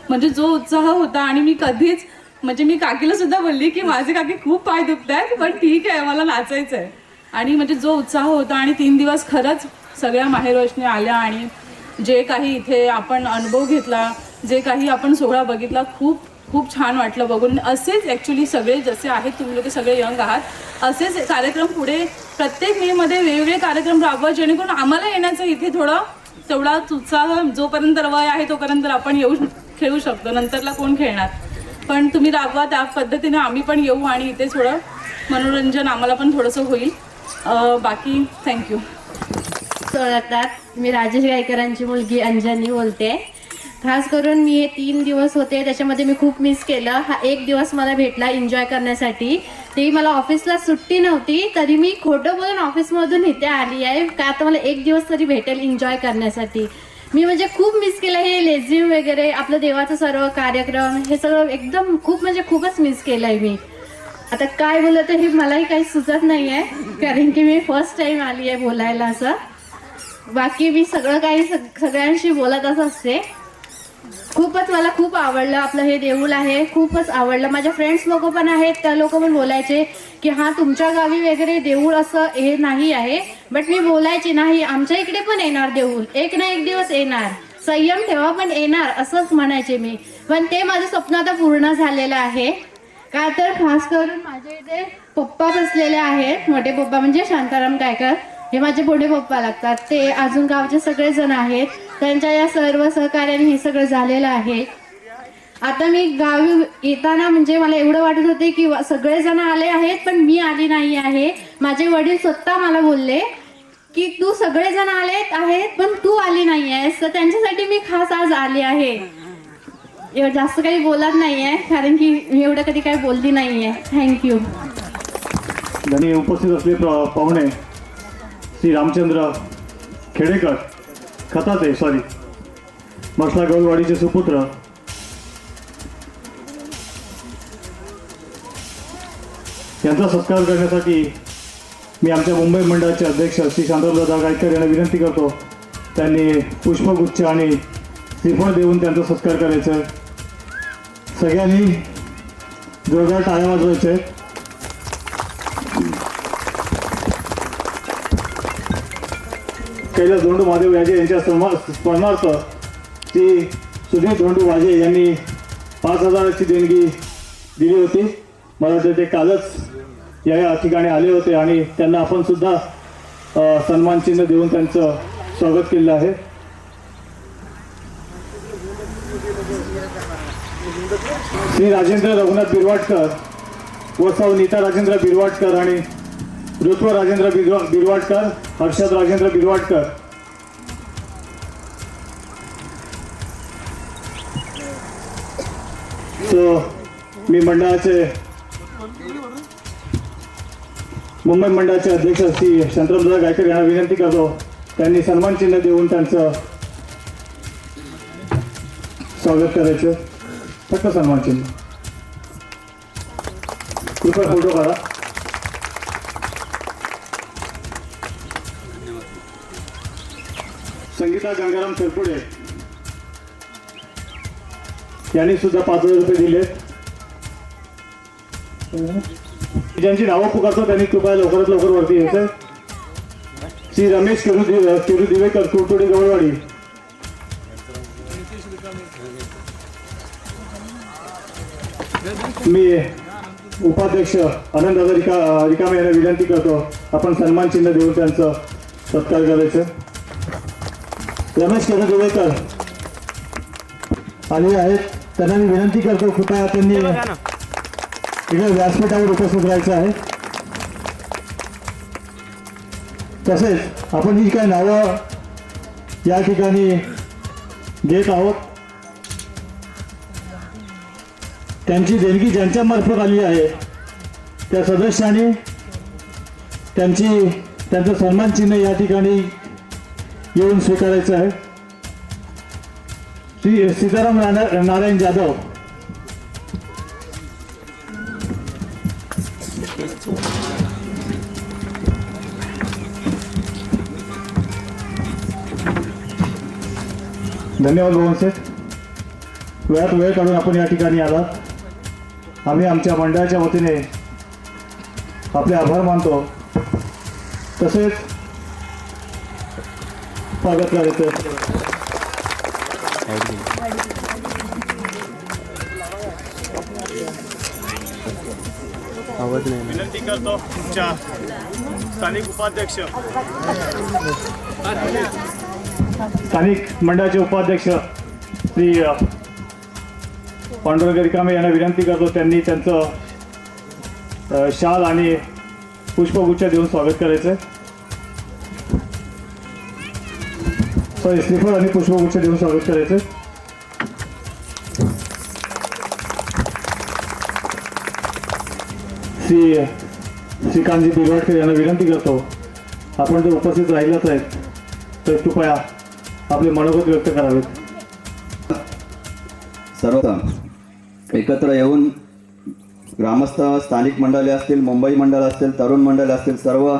म्हणजे जो उत्साह होता. आणि मी कधीच म्हणजे मी काकीला सुद्धा बोलली की माझे काकी खूप पाय दुखत आहेत, पण ठीक आहे मला नाचायचं आहे. आणि म्हणजे जो उत्साह होता. आणि 3 दिवस खरंच सगळ्या माहेरवशनी आल्या आणि जे काही इथे आपण अनुभव घेतला, जे काही आपण सोहळा बघितला, खूप छान वाटलं बघून. असेच ॲक्च्युली सगळे जसे आहेत, तुम्ही लोक सगळे यंग आहात, असेच कार्यक्रम पुढे प्रत्येक मेमध्ये वेगवेगळे कार्यक्रम राबवा, जेणेकरून आम्हाला येण्याचं इथे तेवढाच उत्साह. जोपर्यंत वय आहे तोपर्यंत आपण येऊ खेळू शकतो, नंतरला कोण खेळणार. पण तुम्ही राबवा त्या पद्धतीने, आम्ही पण येऊ आणि इथे थोडं मनोरंजन आम्हाला पण थोडंसं होईल. बाकी थँक्यू. ओळखतात, मी राजेश गायकरांची मुलगी अंजनी बोलते. खास करून मी हे 3 दिवस होते त्याच्यामध्ये मी खूप मिस केलं. हा 1 दिवस मला भेटला एन्जॉय करण्यासाठी. ती मला ऑफिसला सुट्टी नव्हती, तरी मी खोटं बोलून ऑफिसमधून इथे आली आहे का आता मला 1 दिवस तरी भेटेल एन्जॉय करण्यासाठी. मी म्हणजे खूप मिस केलं हे लेझिम वगैरे, आपलं देवाचं सर्व कार्यक्रम, हे सगळं एकदम खूपच मिस केलं आहे मी. आता काय बोलत हे मलाही काही सुचत नाही आहे, कारण की मी फर्स्ट टाईम आली आहे बोलायला असं. बाकी मी सगळं काही सगळ्यांशी बोलतच असते. मला खूप आवडलं आपलं हे देऊळ आहे, खूपच आवडलं. माझ्या फ्रेंड्स लोक पण आहेत, त्या लोक पण बोलायचे की हां तुमच्या गावी वगैरे देऊळ असं हे नाही आहे. बट मी बोलायचे नाही, आमच्या इकडे पण येणार देऊळ, एक ना एक दिवस येणार, संयम ठेवा पण येणार, असंच म्हणायचे मी. पण ते माझं स्वप्न आता पूर्ण झालेलं आहे. का तर खास करून माझ्या इथे पप्पा बसलेले आहेत, मोठे पप्पा म्हणजे शांताराम गायकर, हे माझे मोठे पप्पा लागतात. ते अजून गावचे सगळेजण आहेत, त्यांच्या या सर्व सहकार्याने हे सगळं झालेलं आहे. आता मी गावी येताना म्हणजे मला एवढं वाटत होते की सगळेजण आले आहेत पण मी आली नाही आहे. माझे वडील स्वतः मला बोलले की तू सगळेजण आहेत पण तू आली नाही आहेस, तर त्यांच्यासाठी मी खास आज आली आहे. जास्त काही बोलत नाही आहे, कारण की मी एवढं कधी काही बोलली नाही आहे. थँक्यू. धन्य. उपस्थित असलेले पाहुणे श्री रामचंद्र खेडेकर खताते मसला गवळवाडीचे सुपुत्र, यांचा सत्कार करण्यासाठी मी आमच्या मुंबई मंडळाचे अध्यक्ष श्री शांतारामदादा गायकर यांना विनंती करतो. त्यांनी पुष्पगुच्छ आणि श्रीफळ देऊन त्यांचा सत्कार करायचा आहे. सगळ्यांनी जोरदार टाळ्या वाजवायचे. कैलास धोंडू महादेव याजे यांच्या स्मरणार्थ श्री सुधीर धोंडू वाजे यांनी 5,000ची देणगी दिली होती. मला वाटतं ते कालच या ठिकाणी आले होते आणि त्यांना आपण सुद्धा सन्मान चिन्ह देऊन त्यांचं स्वागत केलेलं आहे. श्री राजेंद्र रघुनाथ बिरवाडकर व सौ नीता राजेंद्र बिरवाडकर आणि ऋत्व राजेंद्र बिरवाडकर, हर्षद राजेंद्र बिरवाडकर. मी मंडळाचे मुंबई मंडळाचे अध्यक्ष श्री शंतरामदादा गायकर यांना विनंती करतो त्यांनी सन्मान चिन्ह देऊन त्यांचं स्वागत करायचं. फक्त सन्मान चिन्ह. कृपया फोटो काढा. संगीता गंगाराम सरपुडे यांनी सुद्धा 5,000 रुपये दिले. ज्यांची नावं पुकारतो त्यांनी कृपया लवकरात लवकर वरती यायचं. श्री रमेश किरू दिवेकर, कुरतोडी गवळवाडी. मी उपाध्यक्ष आनंददादा रिकामे यांना विनंती करतो आपण सन्मान चिन्ह देऊन त्यांचं सत्कार करायचं. रमेश किरू दिवेकर आले आहेत, त्यांना मी विनंती करतो कृपया त्यांनी इकडे व्यासपीठावर उपस्थित राहायचं आहे. तसेच आपण जी काही नावं या ठिकाणी घेत आहोत त्यांची देणगी ज्यांच्यामार्फत आली आहे त्या सदस्यांनी त्यांचं सन्मान चिन्ह या ठिकाणी येऊन स्वीकारायचं आहे. श्री सीताराम नारायण जाधव, धन्यवाद भवनसेठ. वेळात वेळ काढून आपण या ठिकाणी आलात. आम्ही आमच्या मंडळाच्या वतीने आपले आभार मानतो. तसेच स्वागत करायचं. विनंती करतो तुमच्या स्थानिक उपाध्यक्ष स्थानिक मंडळाचे उपाध्यक्ष श्री पांडुरंग रिकामे यांना विनंती करतो त्यांनी त्यांचं शाल आणि पुष्पगुच्छ देऊन स्वागत करायचं. श्रीफळ आणि पुष्पगुच्छ देऊन स्वागत करायचं. श्रीकांतजी बिरवाडकर यांना विनंती करतो आपण जर उपस्थित राहिलाच आहेत तर कृपया आपले मनोगत व्यक्त करावेत. सर्व एकत्र येऊन ग्रामस्थ स्थानिक मंडळे असतील, मुंबई मंडळ असतील, तरुण मंडळ असतील, सर्व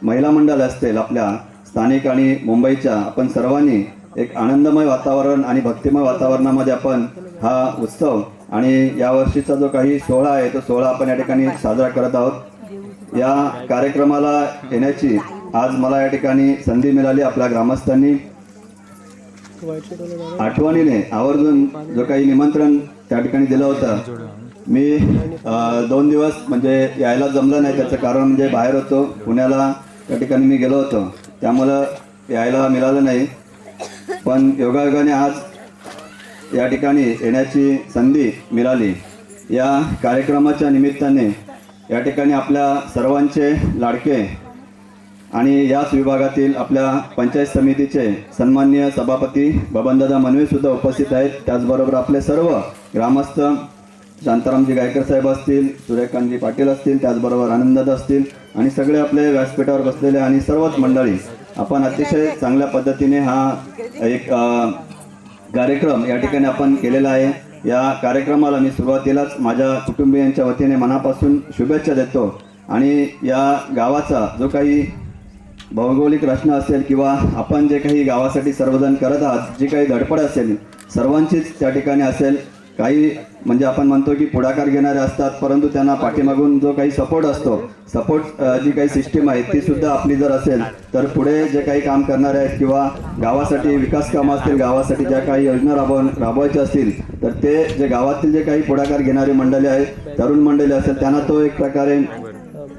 महिला मंडळ असतील, आपल्या स्थानिक आणि मुंबईच्या आपण सर्वांनी एक आनंदमय वातावरण आणि भक्तिमय वातावरणामध्ये आपण हा उत्सव आणि यावर्षीचा जो काही सोहळा आहे तो सोहळा आपण या ठिकाणी साजरा करत आहोत. या कार्यक्रमाला येण्याची आज मला या ठिकाणी संधी मिळाली. आपल्या ग्रामस्थांनी आठवणीने आवर्जून जो काही निमंत्रण त्या ठिकाणी दिलं होतं. मी 2 दिवस म्हणजे यायला जमलं नाही. त्याचं कारण म्हणजे बाहेर होतो, पुण्याला त्या ठिकाणी मी गेलो होतो, त्यामुळं यायला मिळालं नाही. पण योगायोगाने आज या ठिकाणी येण्याची संधी मिळाली. या कार्यक्रमाच्या निमित्ताने या ठिकाणी आपल्या सर्वांचे लाडके आणि याच विभागातील आपल्या पंचायत समितीचे सन्माननीय सभापती बबनदादा मनवे सुद्धा उपस्थित आहेत. त्याचबरोबर आपले सर्व ग्रामस्थ शांतारामजी गायकर साहेब असतील, सूर्यकांतजी पाटील असतील, त्याचबरोबर आनंददादा असतील आणि सगळे आपले व्यासपीठावर बसलेले आणि सर्वच मंडळी आपण अतिशय चांगल्या पद्धतीने हा एक कार्यक्रम या ठिकाणी आपण केलेला आहे. या कार्यक्रमाला मी सुरुवातीलाच माझ्या कुटुंबियांच्या वतीने मनापासून शुभेच्छा देतो आणि या गावाचा जो काही भौगोलिक रचना असेल किंवा आपण जे काही गावासाठी सर्वजण करत आहात, जी काही धडपड असेल सर्वांचीच त्या ठिकाणी असेल. काही म्हणजे आपण म्हणतो की पुढाकार घेणारे असतात, परंतु त्यांना पाठीमागून जो काही सपोर्ट असतो, सपोर्ट जी काही सिस्टीम आहे ती सुद्धा आपली जर असेल तर पुढे जे काही काम करणारे आहेत किंवा गावासाठी विकास कामं असतील, गावासाठी ज्या काही योजना राबवायच्या असतील तर ते जे गावातील जे काही पुढाकार घेणारी मंडळी आहेत, तरुण मंडळी असेल, त्यांना तो एक प्रकारे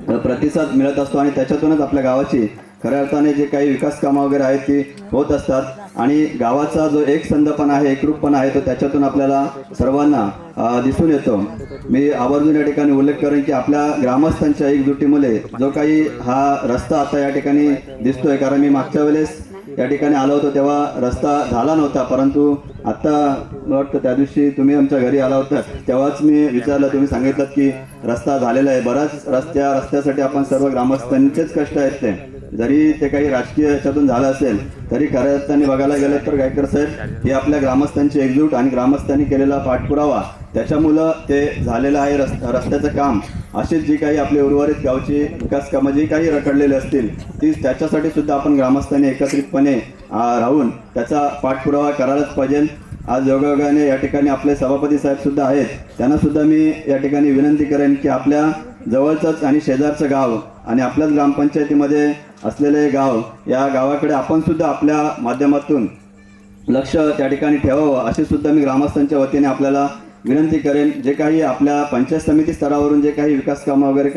प्रतिसाद मिळत असतो आणि त्याच्यातूनच आपल्या गावाची खऱ्या अर्थाने जे काही विकास कामं वगैरे आहेत ती होत असतात. आणि गावाचा जो एकसंधपणा आहे, एकरूपपणा आहे, तो त्याच्यातून आपल्याला सर्वांना दिसून येतो. मी आवर्जून या ठिकाणी उल्लेख करेन की आपल्या ग्रामस्थांच्या एकजुटीमुळे जो काही हा रस्ता आता या ठिकाणी दिसतोय, कारण मी मागच्या वेळेस या ठिकाणी आलो होतो तेव्हा रस्ता झाला नव्हता, परंतु आता मला वाटतं त्या दिवशी तुम्ही आमच्या घरी आला होता तेव्हाच मी विचारलं, तुम्ही सांगितलं की रस्ता झालेला आहे. बराच रस्त्यासाठी आपण सर्व ग्रामस्थांचेच कष्ट आहेत ते, जरी ते काही राजकीय याच्यातून झालं असेल तरी खऱ्या अर्थाने बघायला गेलं तर गायकर साहेब हे आपल्या ग्रामस्थांची एकजूट आणि ग्रामस्थांनी केलेला पाठपुरावा त्याच्यामुळं ते झालेलं आहे रस्त्याचं काम. अशीच जी काही आपली उर्वरित गावची विकास कामं जी काही रखडलेली असतील ती त्याच्यासाठी सुद्धा आपण ग्रामस्थांनी एकत्रितपणे राहून त्याचा पाठपुरावा करायलाच पाहिजे. आज योगायोगाने या ठिकाणी आपले सभापती साहेब सुद्धा आहेत, त्यांना सुद्धा मी या ठिकाणी विनंती करेन की आपल्या जवळचंच आणि शेजारचं गाव आणि आपल्याच ग्रामपंचायतीमध्ये असलेले गाव, या गावाकडे आपण सुद्धा आपल्या माध्यमातून लक्ष त्या ठिकाणी ठेवावं अशी सुद्धा मी ग्रामस्थांच्या वतीने आपल्याला विनंती करेन. जे काही आपल्या पंचायत समिती स्तरावरून जे काही विकास कामं वगैरे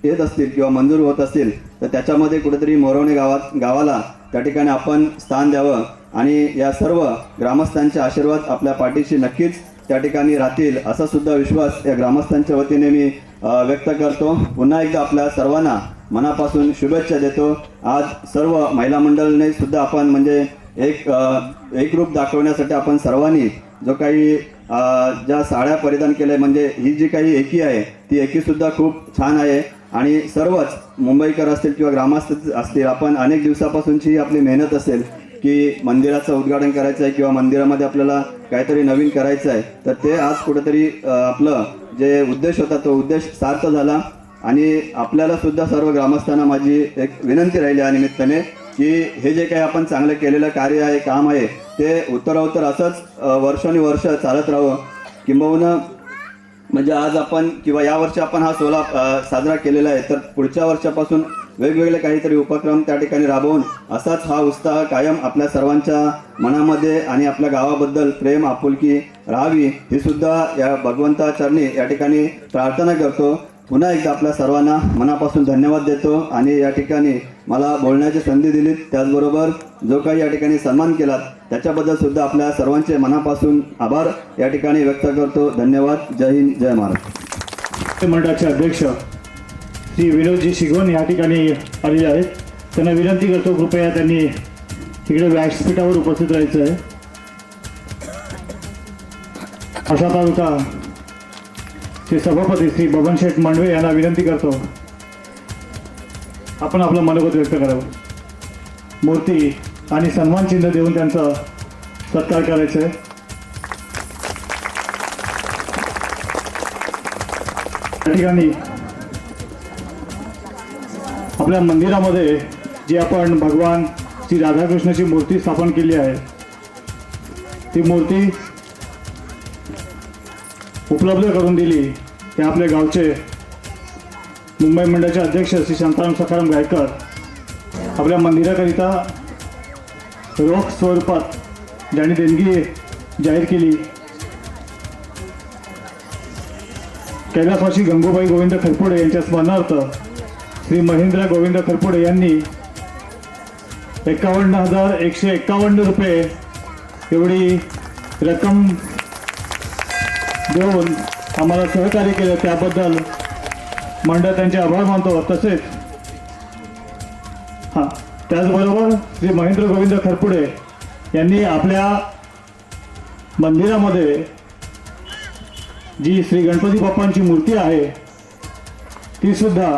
येत असतील किंवा मंजूर होत असतील तर त्याच्यामध्ये कुठेतरी मोरवणे गावाला त्या ठिकाणी आपण स्थान द्यावं आणि या सर्व ग्रामस्थांचे आशीर्वाद आपल्या पाठीशी नक्कीच त्या ठिकाणी राहतील असा सुद्धा विश्वास या ग्रामस्थांच्या वतीने मी व्यक्त करतो. पुन्हा एकदा आपल्या सर्वांना मनापासून शुभेच्छा देतो. आज सर्व महिला मंडळाने सुद्धा आपण म्हणजे एक रूप दाखवण्यासाठी आपण सर्वांनी जो काही ज्या साड्या परिधान केल्या, म्हणजे ही जी काही एकी आहे ती एकी सुद्धा खूप छान आहे आणि सर्वच मुंबईकर असतील किंवा ग्रामस्थ असतील, आपण अनेक दिवसापासूनची ही आपली मेहनत असेल की मंदिराचं उद्घाटन करायचं आहे किंवा मंदिरामध्ये आपल्याला काहीतरी नवीन करायचं आहे, तर ते आज कुठेतरी आपलं जे उद्देश होता तो उद्देश सार्थ झाला. आणि आपल्याला सुद्धा सर्व ग्रामस्थांना माझी एक विनंती राहिली या निमित्ताने की हे जे काही आपण चांगलं केलेलं कार्य आहे, काम आहे, ते उत्तरोत्तर असंच वर्षानुवर्ष चालत राहावं. किंबहुना म्हणजे आज आपण किंवा यावर्षी आपण हा सोहळा साजरा केलेला आहे, तर पुढच्या वर्षापासून वेगवेगळे काहीतरी उपक्रम त्या ठिकाणी राबवून असाच हा उत्साह कायम आपल्या सर्वांच्या मनामध्ये आणि आपल्या गावाबद्दल प्रेम आपुलकी राहावी ही सुद्धा या भगवंताचरणी या ठिकाणी प्रार्थना करतो. पुन्हा एकदा आपल्या सर्वांना मनापासून धन्यवाद देतो आणि या ठिकाणी मला बोलण्याची संधी दिली, त्याचबरोबर जो काही या ठिकाणी सन्मान केलात त्याच्याबद्दल सुद्धा आपल्या सर्वांचे मनापासून आभार या ठिकाणी व्यक्त करतो. धन्यवाद. जय हिंद, जय महाराष्ट्र. मंडळाचे अध्यक्ष श्री विनोदजी शिगवण या ठिकाणी आलेले आहेत. त्यांना विनंती करतो कृपया त्यांनी तिकडे व्यासपीठावर उपस्थित राहायचं आहे. आशा तालुका चे सभापती श्री बबनशेठ मांडवे यांना विनंती करतो आपण आपलं मनोगत व्यक्त करावं. मूर्ती आणि सन्मान चिन्ह देऊन त्यांचा सत्कार करायचा आहे. या ठिकाणी आपल्या मंदिरामध्ये जी आपण भगवान श्री राधाकृष्णाची मूर्ती स्थापन केली आहे ती मूर्ती उपलब्ध करून दिली ते आपल्या गावचे मुंबई मंडळाचे अध्यक्ष श्री शांताराम सखाराम गायकर. आपल्या मंदिराकरिता रोख स्वरूपात ज्यांनी देणगी जाहीर केली, कैलासवासी गंगूबाई गोविंद खरपुडे यांच्या स्मरणार्थ श्री महेंद्र गोविंद खरपुडे यांनी 51,151 रुपये एवढी रक्कम देऊन आम्हाला सहकार्य केलं, त्याबद्दल मंडळ त्यांचे आभार मानतो. तसेच त्याचबरोबर श्री महेंद्र गोविंद खरपुडे यांनी आपल्या मंदिरामध्ये जी श्री गणपती बाप्पांची मूर्ती आहे ती सुद्धा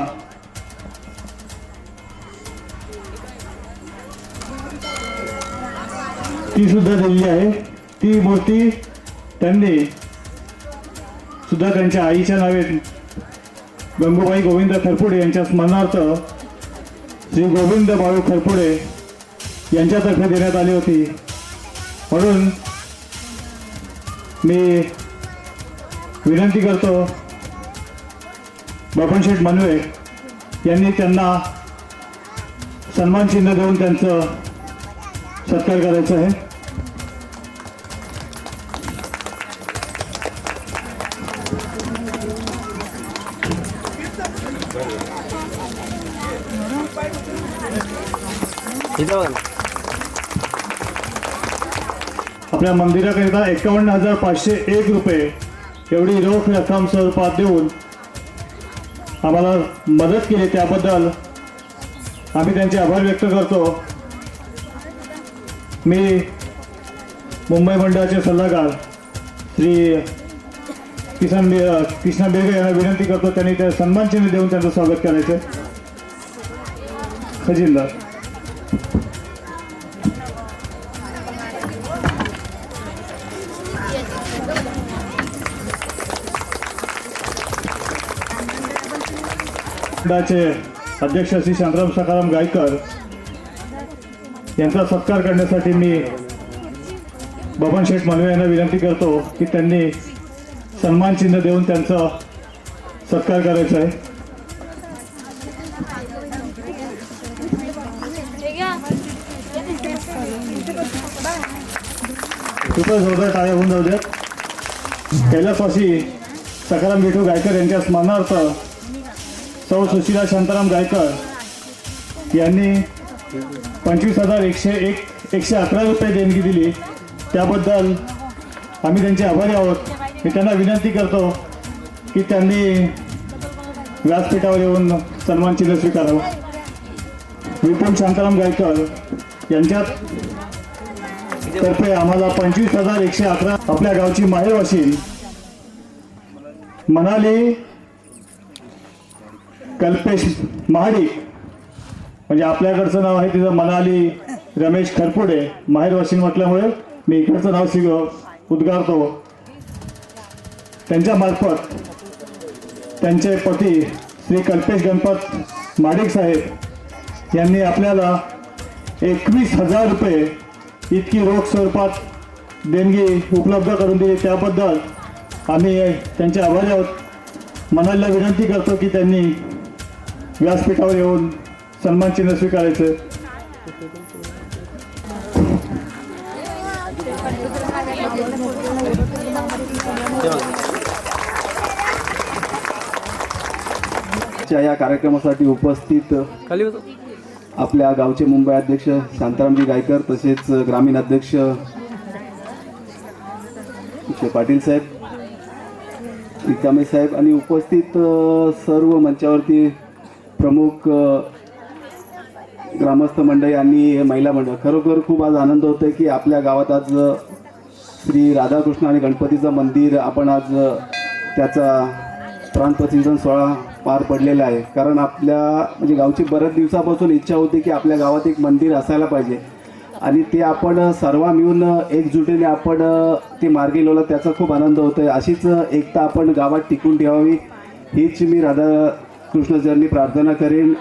दिलेली आहे. ती मूर्ती त्यांनी सुद्धा त्यांच्या आईच्या नावे गंगूबाई गोविंद खरपुडे यांच्या स्मरणार्थ श्री गोविंद बाळू खरपुडे यांच्यातर्फे देण्यात आली होती. म्हणून मी विनंती करतो बबन शेठ मनवे यांनी त्यांना सन्मान चिन्ह देऊन त्यांचं सत्कार करायचं आहे. आपल्या मंदिराकरिता 51,501 रुपये एवढी रोख रक्कम स्वरूपात देऊन आम्हाला मदत केली त्याबद्दल आम्ही त्यांचे आभार व्यक्त करतो. मी मुंबई मंडळाचे सल्लागार श्री कृष्णा बेगे यांना विनंती करतो त्यांनी त्या सन्मान चिन्ह देऊन त्यांचं स्वागत करायचं. खजिनदार मंडळाचे अध्यक्ष श्री शांताराम सखाराम गायकर यांचा सत्कार करण्यासाठी मी बबन शेठ मनवे यांना विनंती करतो की त्यांनी सन्मान चिन्ह देऊन त्यांचा सत्कार करायचा आहे. खूपच जोरदार टाळ्या होऊन जाऊ द्यात. कैलासवासी सखाराम विठू गायकर यांच्या स्मरणार्थ सौ सुशीला शांताराम गायकर यांनी 25,111 रुपये देणगी दिली. त्याबद्दल आम्ही त्यांचे आभारी आहोत. मी त्यांना विनंती करतो की त्यांनी व्यासपीठावर येऊन सन्मान चिन्ह स्वीकारावं. विपुल शांताराम गायकर यांच्या तर्फे आम्हाला 25,111 आपल्या गावची माहेरवाशीन मनाली कल्पेश महाडिक म्हणजे आपल्याकडचं नाव आहे तिचं मनाली रमेश खरपुडे माहेरवाशीन म्हटल्यामुळे मी इकडचं नाव उद्गारतो. त्यांच्या मार्फत त्यांचे पती श्री कल्पेश गणपत महाडिक साहेब यांनी आपल्याला 21,000 रुपये इतकी रोख स्वरूपात देणगी उपलब्ध करून दिली. त्याबद्दल आम्ही त्यांचे आभारी आहोत. मनालीला विनंती करतो की त्यांनी व्यासपीठावर येऊन सन्मान चिन्ह स्वीकारायचं. या कार्यक्रमासाठी उपस्थित आपल्या गावचे मुंबई अध्यक्ष शांतारामजी गायकर तसेच ग्रामीण अध्यक्ष पाटील साहेब, रिकामे साहेब आणि उपस्थित सर्व मंचावरती प्रमुख ग्रामस्थ मंडळी आणि महिला मंडळ. खरोखर खूप आज आनंद होतो आहे की आपल्या गावात आज श्री राधाकृष्ण आणि गणपतीचं मंदिर आपण आज त्याचा प्राणप्रतिष्ठान सोहळा पार पडलेला आहे. कारण आपल्या म्हणजे गावची बऱ्याच दिवसापासून इच्छा होती की आपल्या गावात एक मंदिर असायला पाहिजे आणि ते आपण सर्व मिळून एकजुटीने आपण ते मार्गी लावलं. त्याचा खूप आनंद होतो आहे. अशीच एकता आपण गावात टिकून ठेवावी हीच मी राधाकृष्णचरणी प्रार्थना करेन.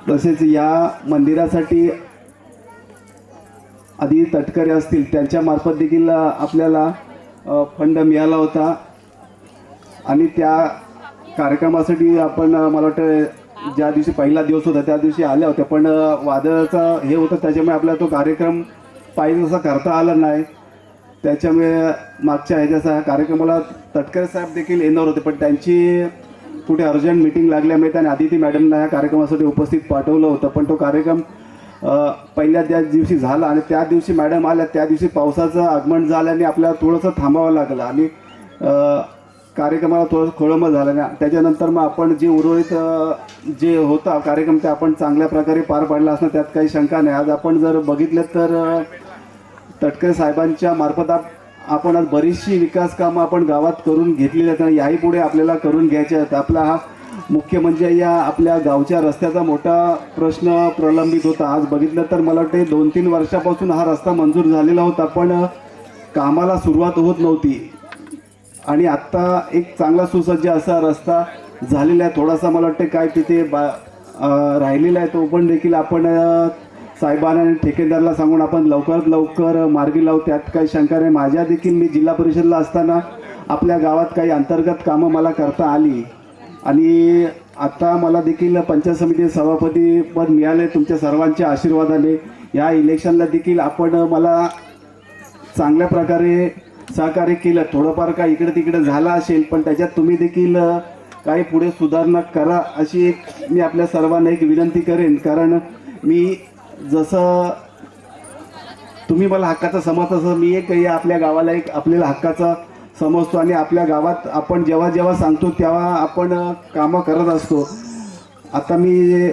तसेच या मंदिरासाठी आधी तटकरे असतील त्यांच्यामार्फत देखील आपल्याला फंड मिळाला होता आणि त्या कार्यक्रमासाठी आपण मला वाटतं ज्या दिवशी पहिला दिवस होता त्या दिवशी आल्या होत्या पण वादळाचा हे होतं त्याच्यामुळे आपल्याला तो कार्यक्रम पाहिजे तसा करता आला नाही. त्याच्यामुळे मागच्या ह्याच्या कार्यक्रमाला तटकरे साहेब देखील येणार होते पण त्यांची कुठे अर्जंट मीटिंग लागल्यामुळे त्याने आदिती मॅडमना ह्या कार्यक्रमासाठी उपस्थित पाठवलं होतं. पण तो कार्यक्रम पहिल्या त्याच दिवशी झाला आणि त्या दिवशी मॅडम आल्या त्या दिवशी पावसाचं आगमन झाल्याने आपल्याला थोडंसं थांबावं लागलं आणि कार्यक्रमाला थोडंसं खोळंबं झालं ना. त्याच्यानंतर मग आपण जे उर्वरित जे होता कार्यक्रम ते आपण चांगल्या प्रकारे पार पाडला असणं त्यात काही शंका नाही. आज आपण जर बघितलं तर तटकरे साहेबांच्या मार्फत आपण आज बरीचशी विकास कामं आपण गावात करून घेतलेली आहेत. याही पुढे आपल्याला करून घ्यायचे आहेत. आपला हा मुख्य म्हणजे या आपल्या गावच्या रस्त्याचा मोठा प्रश्न प्रलंबित होता. आज बघितलं तर मला वाटते 2-3 वर्षापासून हा रस्ता मंजूर झालेला होता पण कामाला सुरुवात होत नव्हती आणि आत्ता एक चांगला सुसज्ज असा रस्ता झालेला आहे. थोडासा मला वाटते काय तिथे राहिलेला आहे तो पण देखील आपण साहेबांना आणि ठेकेदाराला सांगून आपण लवकरात लवकर मार्गी लावू, त्यात काही शंका नाही. माझ्या देखील मी जिल्हा परिषदला असताना आपल्या गावात काही अंतर्गत कामं मला करता आली आणि आता मला देखील पंचायत समिती सभापती पद मिळाले तुमच्या सर्वांच्या आशीर्वादाने. या इलेक्शनला देखील आपण मला चांगल्या प्रकारे सहकार्य केलं. थोडंफार काय इकडे तिकडे झालं असेल पण त्याच्यात तुम्ही देखील काही पुढे सुधारणा करा अशी एक मी आपल्या सर्वांना एक विनंती करेन. कारण मी जसं तुम्ही मला हक्काचा समजता तसं मी एक या आपल्या गावाला एक आपल्याला हक्काचा समजतो आणि आपल्या गावात आपण जेव्हा जेव्हा सांगतो तेव्हा आपण कामं करत असतो. आता मी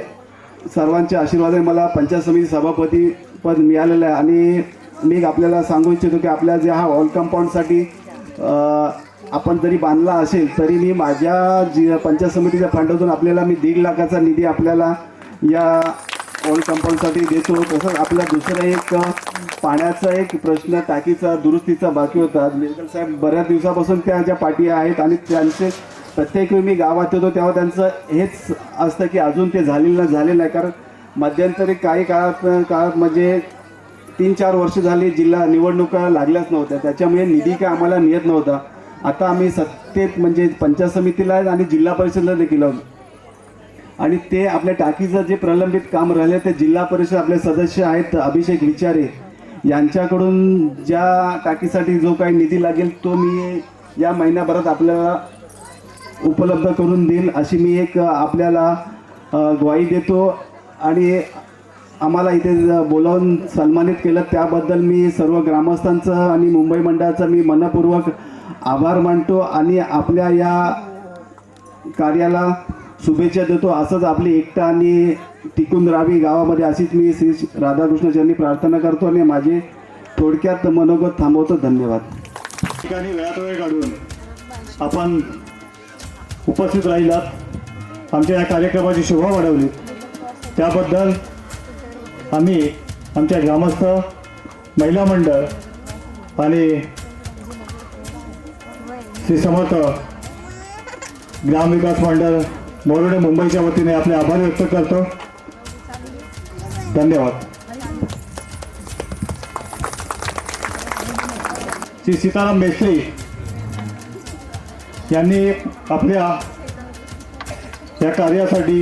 सर्वांच्या आशीर्वादाने मला पंचायत समिती सभापती पद मिळालेलं आहे आणि मी आपल्याला सांगू इच्छितो की आपल्या जे हा वॉल कंपाऊंडसाठी आपण जरी बांधला असेल तरी मी माझ्या पंचायत समितीच्या फंडातून आपल्याला मी 1.5 लाखाचा निधी आपल्याला या वॉल कंपाऊंडसाठी देतो. तसंच आपला दुसरा एक पाण्याचा एक प्रश्न टाकीचा दुरुस्तीचा बाकी होता. मेडकल साहेब बऱ्याच दिवसापासून त्या ज्या पाठी आहेत आणि त्यांचे प्रत्येक वेळी मी गावात येतो तेव्हा त्यांचं हेच असतं की अजून ते झालेलं नाही. कारण मध्यंतरी काही काळात म्हणजे 3-4 वर्ष झाली जिल्हा निवडणुका लागल्याच नव्हत्या, त्याच्यामुळे निधी काय आम्हाला मिळत नव्हता. आता आम्ही सत्तेत म्हणजे पंचायत समितीला आहेत आणि जिल्हा परिषदला देखील आहोत आणि ते आपल्या टाकीचं जे प्रलंबित काम राहिले ते जिल्हा परिषद आपले सदस्य आहेत अभिषेक विचारे यांच्याकडून ज्या टाकीसाठी जो काही निधी लागेल तो मी या महिन्याभरात आपल्याला उपलब्ध करून देईल अशी मी एक आपल्याला ग्वाही देतो. आणि आम्हाला इथे बोलावून सन्मानित केलं त्याबद्दल मी सर्व ग्रामस्थांचं आणि मुंबई मंडळाचा मी मनपूर्वक आभार मानतो आणि आपल्या या कार्याला शुभेच्छा देतो. असंच आपली एकता आणि टिकून राहावी गावामध्ये अशीच मी श्री राधाकृष्ण चरणी प्रार्थना करतो आणि माझे थोडक्यात मनोगत थांबवतो. धन्यवाद. ठिकाणी वेळात वेळ काढून आपण उपस्थित राहिलात, आमच्या या कार्यक्रमाची शोभा वाढवली त्याबद्दल आम्ही आमच्या ग्रामस्थ महिला मंडळ आणि श्री समर्थ ग्रामविकास मंडळ मोरडे मुंबईच्या वतीने आपले आभार व्यक्त करतो. धन्यवाद. श्री सीताराम मेस्त्री यांनी आपल्या या कार्यासाठी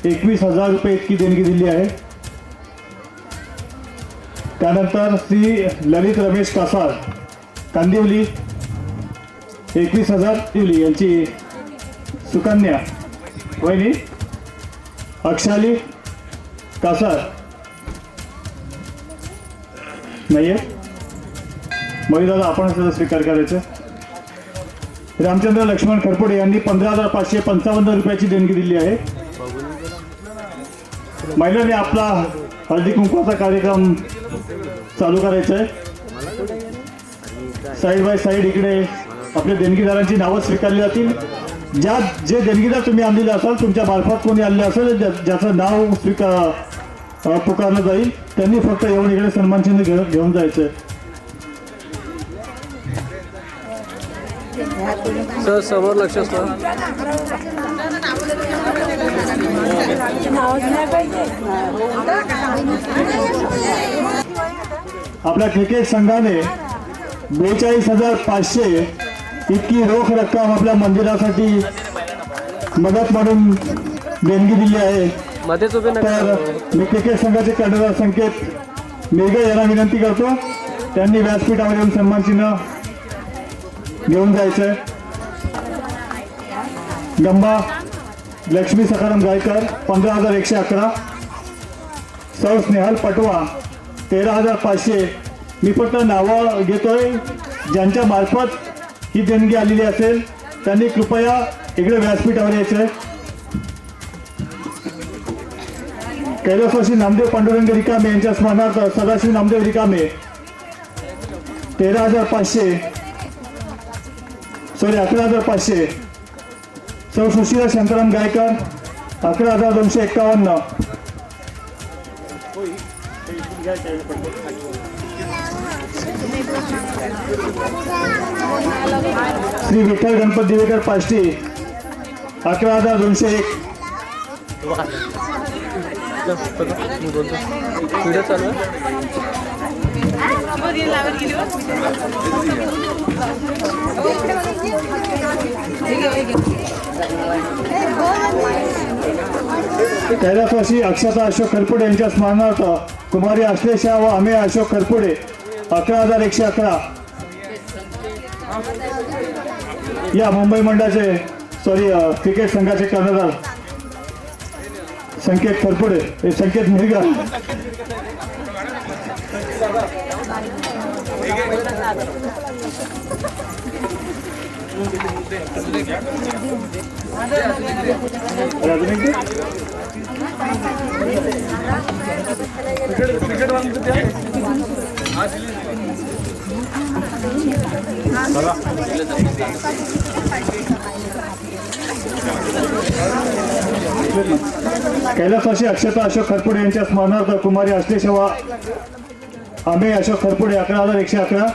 21,000 रुपये इतकी देणगी दिली आहे. त्यानंतर श्री ललित रमेश कासार कांदिवली 21,000 दिली. यांची सुकन्या वहिनी अक्षाली कासार नाही आहे दादा आपण त्याचा स्वीकार करायचं. रामचंद्र लक्ष्मण खरपुडे यांनी 15,555 रुपयाची देणगी दिली आहे. महिलांनी आपला हळदी कुंकवाचा कार्यक्रम चालू करायचा आहे. साईड बाय साईड इकडे आपल्या देणगीदारांची नावं स्वीकारली जातील. जे देणगीदार तुम्ही आणलेले असाल तुमच्या मार्फत कोणी आणले असेल ज्याचं नाव पुकारलं जाईल त्यांनी फक्त येऊन इकडे सन्मान चिन्ह घेऊन जायचं. सर समोर लक्ष असतं. आपल्या क्रिकेट संघाने 42,500 इतकी रोख रक्कम आपल्या मंदिरासाठी मदत म्हणून देणगी दिली आहे. तर मी क्रिकेट संघाचे कर्णधार संकेत मेघे यांना विनंती करतो त्यांनी व्यासपीठावर येऊन सन्मान चिन्ह घेऊन जायचंय. गंबा लक्ष्मी सखाराम गायकर 15,111. सौ स्नेहल पटवा 13,500. मी फक्त नावं घेतोय ज्यांच्या मार्फत ही देणगी आलेली असेल त्यांनी कृपया इकडे व्यासपीठावर यायचंय. कैलासवासी नामदेव पांडुरंग रिकामे यांच्या स्मरणार्थ सदाशिव नामदेव रिकामे 13,500. 11,500. सौ सुशीला शांताराम गायकर 11,251. श्री विठ्ठल गणपत दिवेकर पाष्टी 11,201. मी बोलतो व्हिडिओ चालू आहे. कैलासवासी अक्षता अशोक खरपुडे यांच्या स्मरणार्थ कुमारी आश्लेषा व अमेय अशोक खरपुडे 11,111 या मुंबई मंडळाचे क्रिकेट संघाचे कर्णधार संकेत खरपुडे संकेत मिरगा कैलासवासी अक्षता अशोक खरपुडे यांच्या स्मरणार्थ कुमारी आश्लेषा व अमेय अशोक खरपुडे 11,111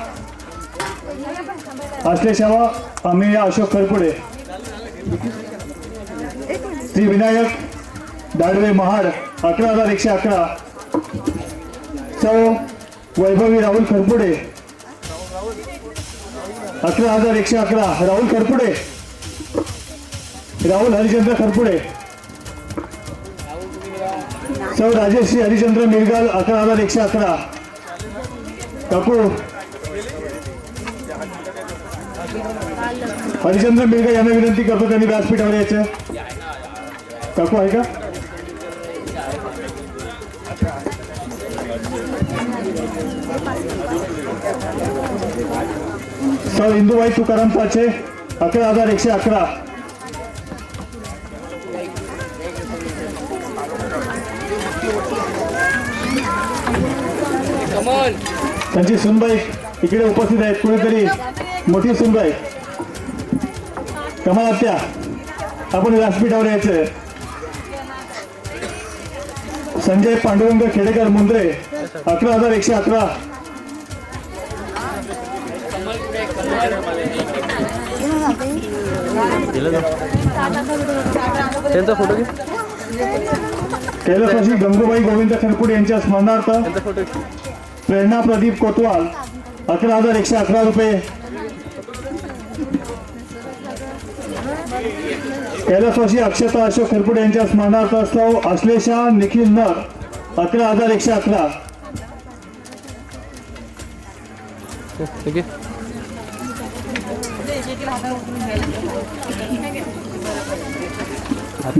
आश्लेषा व अमेय अशोक खरपुडे श्री विनायक दाडवे महाड 11,111 सौ वैभवी राहुल खरपुडे 11,111 राहुल खरपुडे राहुल हरिचंद्र खरपुडे सौ राजेश्री हरिचंद्र मिरगाल 11,111 काकू हरिचंद्र मिरगा यांना विनंती करतो त्यांनी व्यासपीठावर यायचं. काकू आहे का? सौ इंदुबाई तुकाराम पाचे 11,111 त्यांची सुनबाई इकडे उपस्थित आहेत. कुणीतरी मोठी सुनबाई कमाल आत्या आपण व्यासपीठावर यायचं. संजय पांडुरंग खेडेकर मुंद्रे 11,111 त्यांचा फोटो घे. कैलासवासी गंगूबाई गोविंद खरपुडे यांच्या स्मरणार्थ त्यांचा फोटो घे. प्रेरणा प्रदीप कोतवाल 11,111 रुपये. कैलासवासी अक्षता अशोक खरपुडे यांच्या स्मरणार्थ सौ आश्लेषा निखिल नर 11,111 ठीक आहे.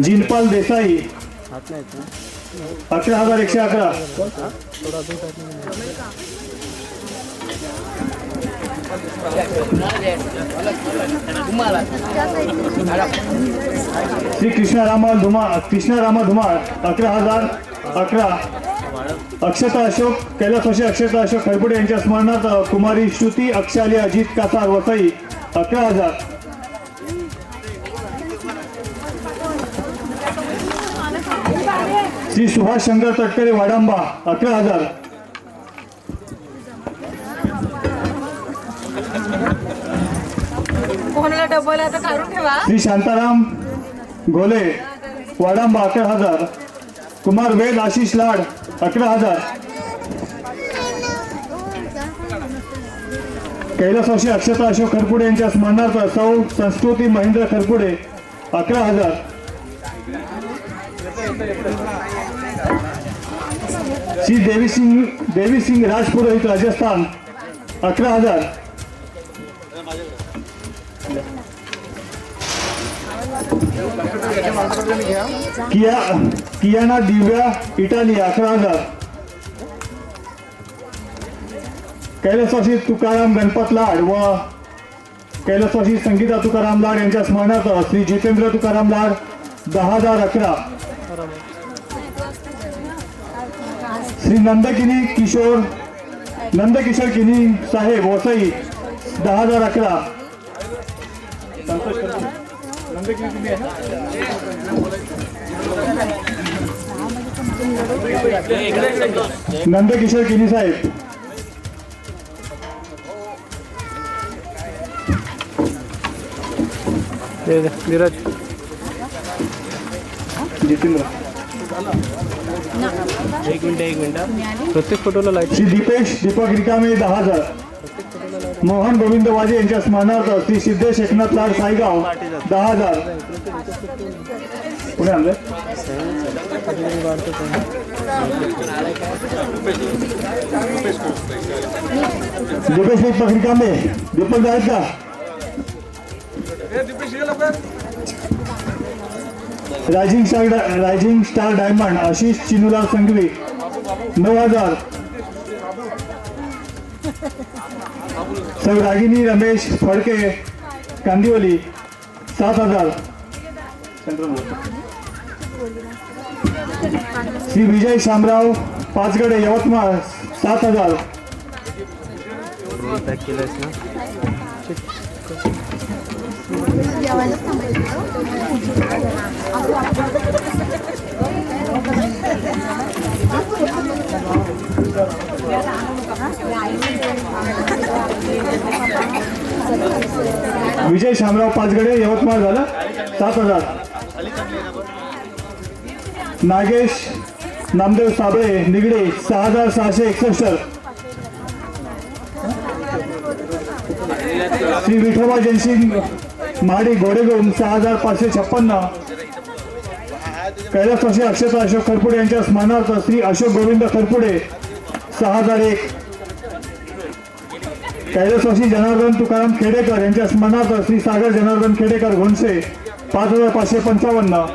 जिनपाल देसाई हात नाही येत ना. 11,111 श्री कृष्णारामा धुमाळ 11,011 अक्षता अशोक कैलासवासी अक्षता अशोक खरपुडे यांच्या स्मरणार्थ कुमारी श्रुती अक्षाली अजित कासार वसई 11,000 श्री सुभाष शंकर तटकरे वाडांबा 11,000 श्री शांताराम घोले वाडांबा 11,000 कुमार वेद आशिष लाड 11,000 कैलासवासी अक्षता अशोक खरपुडे यांच्या स्मरणार्थ सौ संस्कृती महेंद्र खरपुडे 11,000 श्री देवी सिंग राजपुरोहित राजस्थान 11,000 कियाना दिव्या इटाली 11,000 कैलासवासी तुकाराम गणपत लाड व कैलासवासी संगीता तुकाराम लाड यांच्या स्मरणार्थ श्री जितेंद्र तुकाराम लाड 10,011 श्री नंदकिशोर किनी साहेब वसई 10,011 नंदकिशोर किनी साहेब धीरज जितेंद्र एक मिनिट प्रत्येक फोटोला लाईट. श्री दीपेश दीपक रिकामे 10,000. मोहन गोविंद वाजे यांच्या स्मरणार्थ श्री सिद्धेश एकनाथ लाड साईगाव 10,000. पुढे आणलं दीपेश दीपक रिकामे. दीपक आहेत का? Rising Star Diamond Ashish Chinulal Sanghvi 9,000. सौ रागिनी रमेश फडके कांदिवली 7,000. श्री विजय शामराव पाचगडे यवतमाळ 7,000. पॅक केलंयस ना. विजय शामराव पाचगडे यवतमाळ झालं 7,000. नागेश नामदेव साबळे निगडे 6,661. श्री विठोबा जयसिंग महाडी घोडेगोम 6,556. कैलासवासी अक्षता अशोक खरपुडे यांच्या स्मरणार्थ श्री अशोक गोविंद खरपुडे 6,001. कैलासवासी जनार्दन तुकाराम खेडेकर यांच्या स्मरणार्थ श्री सागर जनार्दन खेडेकर घोणसे 5,555.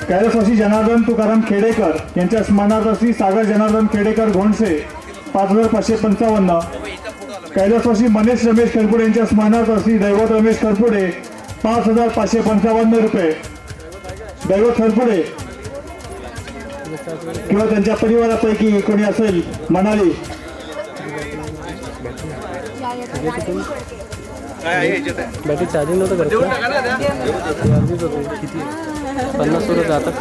कैलासवासी जनार्दन तुकाराम खेडेकर यांच्या स्मरणार्थ श्री सागर जनार्दन खेडेकर घोणसे 5,555. कैलासवासी मनेश रमेश खरपुडे यांच्या स्मरणार्थ श्री दैवत रमेश खरपुडे 5,555 रुपये. दैवत खरपुडे किंवा त्यांच्या परिवारापैकी कोणी असेल म्हणाली बॅटरी चार्जिंग नव्हतं करत. 50 रुपये जातात.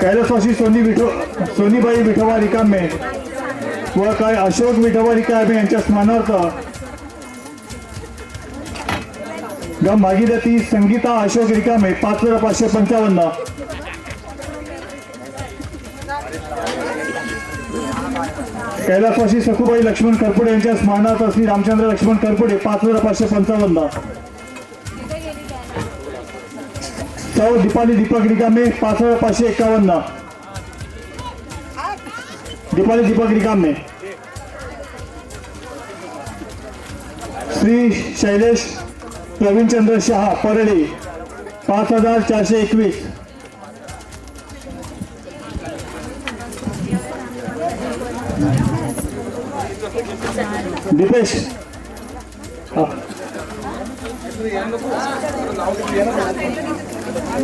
कैलासवासी सोनीबाई विठोबा रिकामे व काय अशोक विठोबा रिकामे यांच्या स्मरणार्थ भागीरथी संगीता अशोक रिकामे 5,555. कैलासवासी सखुबाई लक्ष्मण करपुडे यांच्या स्मरणार्थ श्री रामचंद्र लक्ष्मण करपुडे 5,555. सौ दीपाली दीपक रिकामे 5,551. दीपाली दीपक रिकामे. श्री शैलेश प्रवीणचंद्र शहा परळी 5,421. दीपेश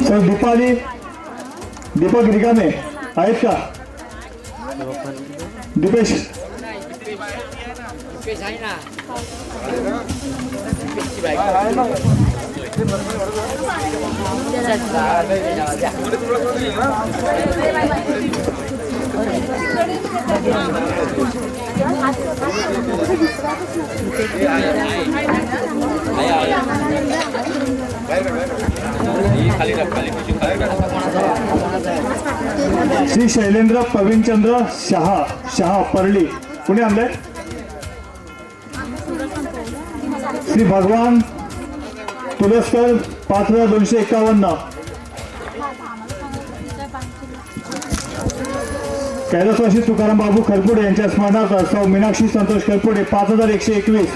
सर दीपाली दीपक रिकामे आहेत का? दीपेश श्री शैलेंद्र प्रवीणचंद्र शहा परळी कुणी आणलंय? श्री भगवान तुलस्कर 5,251. कैलासवासी तुकाराम बाबू खरपुडे यांच्या स्मरणार्थ सौ मीनाक्षी संतोष खरपुडे 5,121.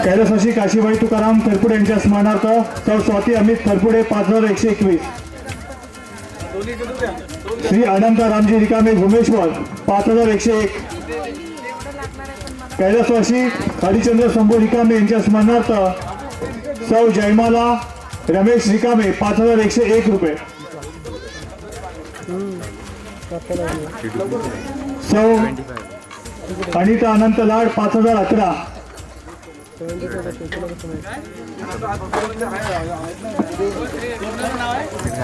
कैलासवासी काशीबाई तुकाराम खरपुडे यांच्या स्मरणार्थ सौ स्वाती अमित खरपुडे 5,121. श्री अनंता रामजी रिकामे भुमेश्वर 5,101. कैलासवासी हरिचंद्र शंभू रिकामे यांच्या स्मरणार्थ सौ जयमाला रमेश रिकामे 5,101 रुपये. सौ अनिता अनंत लाड 5,011.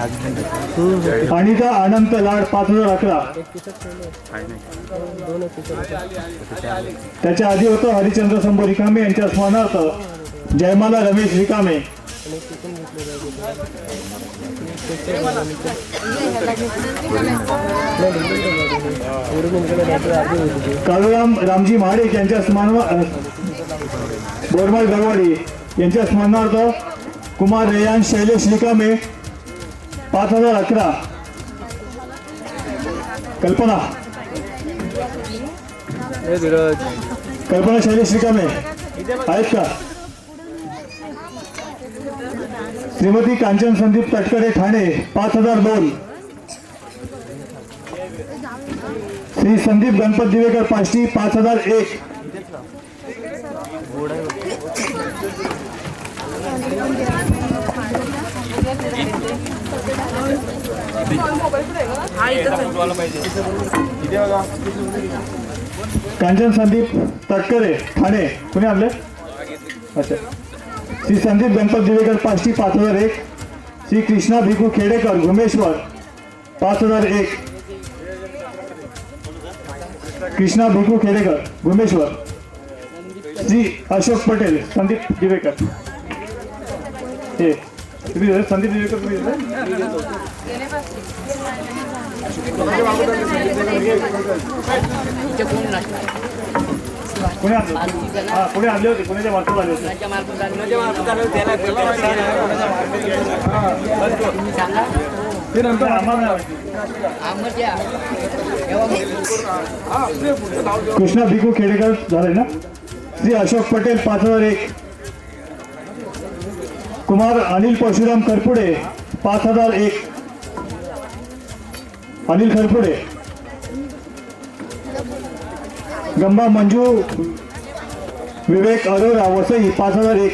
अनिता अनंत लाड 5011. त्याच्या आधी होतं हरिचंद्र शंभू रिकामे यांच्या स्मरणार्थ जयमाला रमेश रिकामे. काळूराम रामजी महाडिक यांच्या बोरमाळ गरवाडी यांच्या स्मरणार्थ कुमार रेयान शैलेश रिकामे 5011. कल्पना शैलेश रिकामे आहेत का? श्रीमती कांचन संदीप तटकरे ठाणे 5002. श्री संदीप गणपत दिवेकर पाष्टी 5001. कांचन संदीप तटकरे ठाणे कुणी आणले? अच्छा. श्री संदीप गणपत दिवेकर पाष्टी 5001. श्री कृष्णा भिकू खेडेकर घुमेश्वर 5001. कृष्णा भिकू खेडेकर घुमेश्वर. श्री अशोक पटेल संदीप दिवेकर. हे संदीप दिवेकर तुम्ही पुणे आणले होते. पुण्याच्या मार्फत आले होते. ते नंतर आम्हाला कृष्णा भिकू खेडेकर झाले ना. श्री अशोक पटेल 5001. कुमार अनिल परशुराम खरपुडे 5001. अनिल खरपुडे. गंबा मंजू विवेक अरोरा वसई 5001.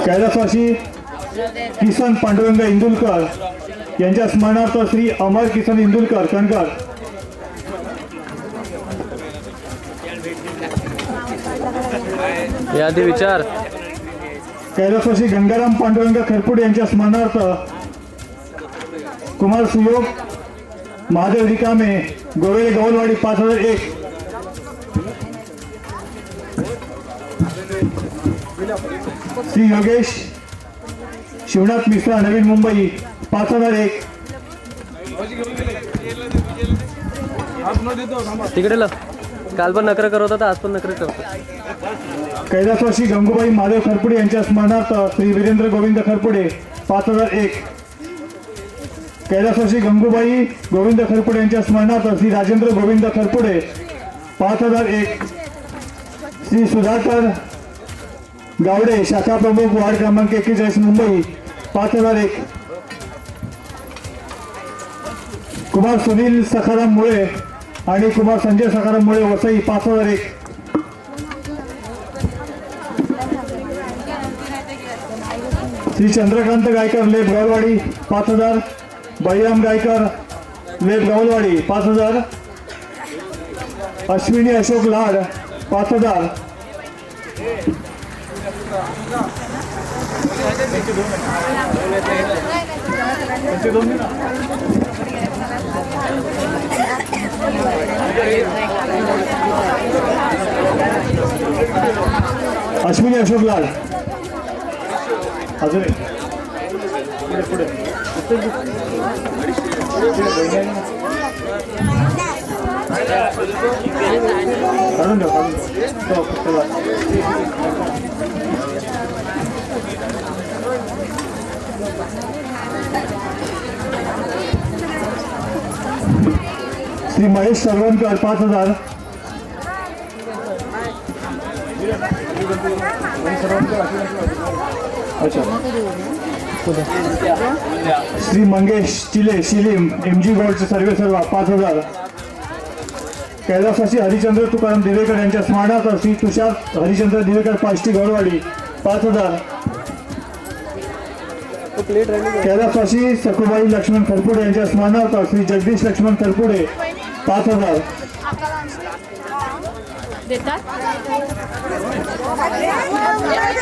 कैलासवासी किसन पांडुरंग इंदुलकर यांच्या स्मरणार्थ श्री अमर किसन इंदुलकर कणकर. यादी विचार. कैलासवासी गंगाराम पांडुरंग खरपुडे यांच्या स्मरणार्थ कुमार सुयोग महादेव रिकामे गोवेले गवलवाडी 5001. श्री योगेश शिवनाथ मिश्रा नवीन मुंबई 5001. तिकडे काल पण नखरे करत होता, आज पण नखरे करतो. कैलासवासी गंगूबाई महादेव खरपुडे यांच्या स्मरणार्थ श्री वीरेंद्र गोविंद खरपुडे 5001. कैलासवासी गंगूबाई गोविंद खरपुडे यांच्या स्मरणार्थ श्री राजेंद्र गोविंद खरपुडे 5001. श्री सुधाकर गावडे शाखा प्रमुख वार्ड क्रमांक 41 मुंबई 5001. कुमार सुनील सखाराम मुळे आणि कुमार संजय सखाराम मुळे वसई 5001. श्री चंद्रकांत गायकर लेप गावलवाडी 5000. बळीराम गायकर लेप गावलवाडी 5000. अश्विनी अशोक लाड 5000. अश्विनी अशोक लाड अजून पुढे काढून द्या. श्री महेश सरवणकर 5000. अच्छा. श्री मंगेश चिले शिलीम MG गोल्डचे सर्वेसर्वा 5000. कैलासवासी हरिचंद्र तुकाराम दिवेकर यांच्या स्मरणार्थ श्री तुषार हरिचंद्र दिवेकर पाष्टी गौरवाडी 5000. कैलासवासी सखुबाई लक्ष्मण खरपुडे यांच्या स्मरणार्थ श्री जगदीश लक्ष्मण खरपुडे 5000. देतात.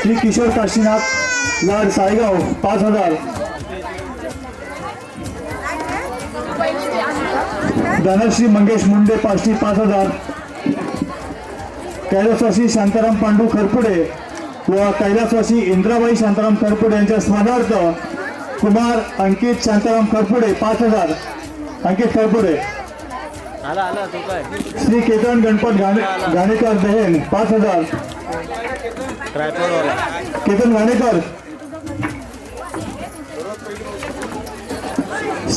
श्री किशोर काशीनाथ लाड सायगाव 5,000. धनश्री मंगेश मुंडे पाष्टी 5,000. कैलासवासी शांताराम पांडू खरपुडे व कैलासवासी इंद्राबाई शांताराम खरपुडे यांच्या स्मरणार्थ कुमार अंकित शांताराम खरपुडे 5,000. अंकित खरपुडे. श्री केतन गणपत घाणेकर दहेन 5,000. केतन घाणेकर.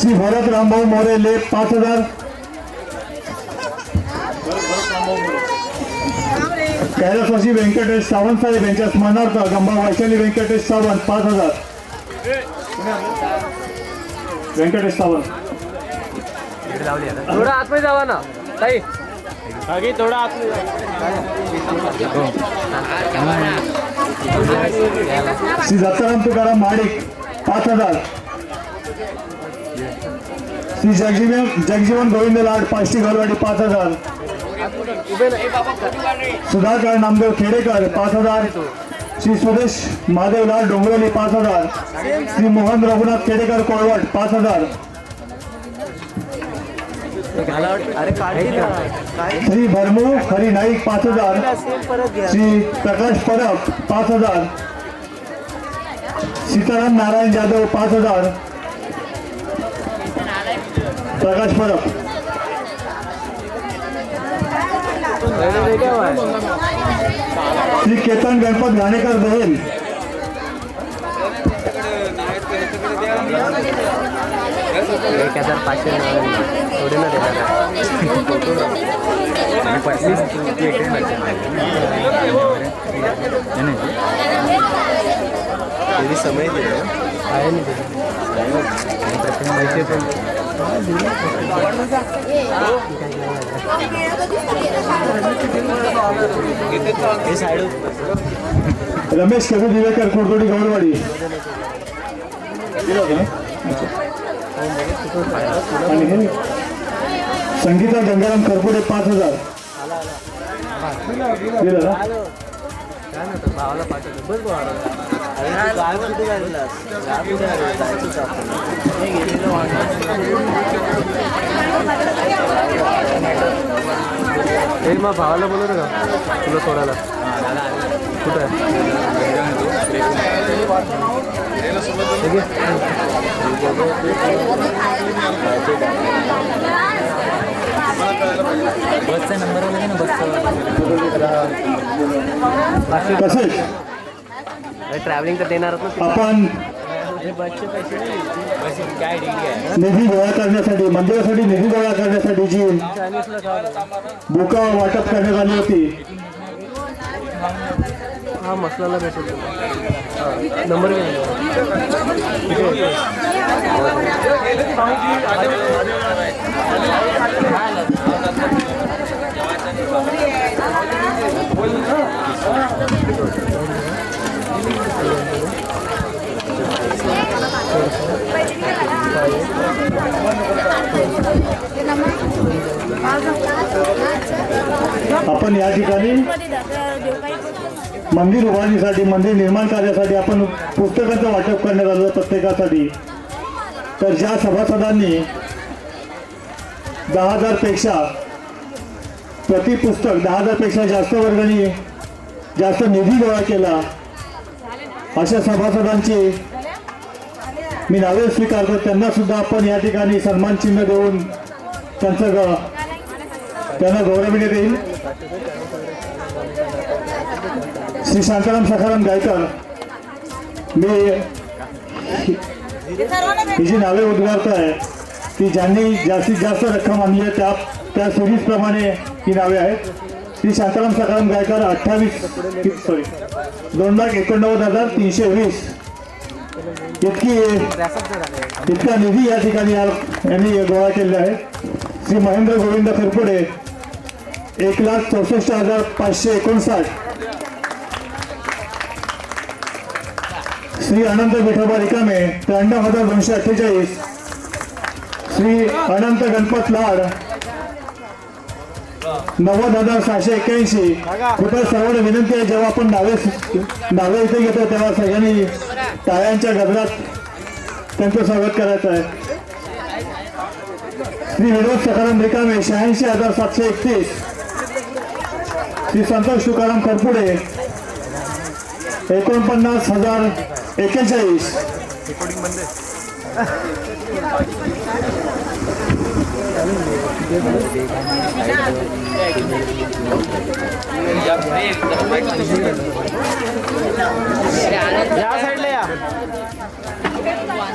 श्री भरत रामभाऊ मोरे लेप 5,000. कैलासवासी व्यंकटेश सावंत साहेब यांच्या स्मरणार्थ गंभा वैशाली व्यंकटेश सावंत 5,000. व्यंकटेश सावंत. थोडा आतमध्ये जावा ना ताई. थोडा आतमध्ये. श्री दत्ताराम तुकाराम माडिक 5,000. श्री जगजीवन गोविंद लाड पाष्टी घरवाडी 5,000. सुधाकर नामदेव खेडेकर 5,000. श्री सुरेश महादेव लाड डोंगरवली 5,000. श्री मोहन रघुनाथ खेडेकर कोळवट 5,000. श्री भरमू हरी नाईक 5,000. श्री प्रकाश परब 5,000. सीताराम नारायण जाधव 5,000. प्रकाश परब. श्री केतन गणपत घाणेकर दहेल 1,500 थोडे ना देणार समय आहे पैसे पण रमेश कवी दिवेकर कुरतोडी गौरवाडी. आणि हे संगीता गंगाराम खरपुडे 5,000. भावाला पाठवतो बस मग भावाला बोलू का तुला सोडायला कुठं बसचा नंबर वगैरे ना तसेच ट्रॅव्हलिंग तर देणार आपण निधी गोळा करण्यासाठी मंदिरासाठी निधी गोळा करण्यासाठी जी बुका वाटप करण्यात आली होती. हा मसलाला भेटेल नंबर आपण या ठिकाणी मंदिर उभारणीसाठी मंदिर निर्माण कार्यासाठी आपण पुस्तकांचं वाटप करण्यात आलं प्रत्येकासाठी. तर ज्या सभासदांनी 10,000 पेक्षा प्रति पुस्तक 10,000 पेक्षा जास्त वर्गाने जास्त निधी गोळा केला अशा सभासदांची मी नावे स्वीकारतो. त्यांना सुद्धा आपण या ठिकाणी सन्मान चिन्ह देऊन त्यांना गौरविण्यात येईल. श्री शांताराम सखाराम गायकर. मी ही जी नावे उद्गारत आहे ती ज्यांनी जास्तीत जास्त रक्कम आणली आहे त्या सिरीजप्रमाणे ही नावे आहेत. श्री शांताराम सखाराम गायकर 2,89,320 इतका निधी या ठिकाणी यांनी गोळा केलेला आहे. श्री महेंद्र गोविंद खरपुडे 1,64,559. श्री अनंत विठोबा रिकामे 93,248. श्री अनंत गणपत लाड 90,681. कृपया सर्वांना विनंती आहे, जेव्हा आपण नावे इथे घेतो तेव्हा सगळ्यांनी टाळ्यांच्या गजरात त्यांचं स्वागत करायचं आहे. श्री विनोद सखाराम रिकामे 86,731. श्री संतोष तुकाराम खरपुडे 49,041. या साईडला या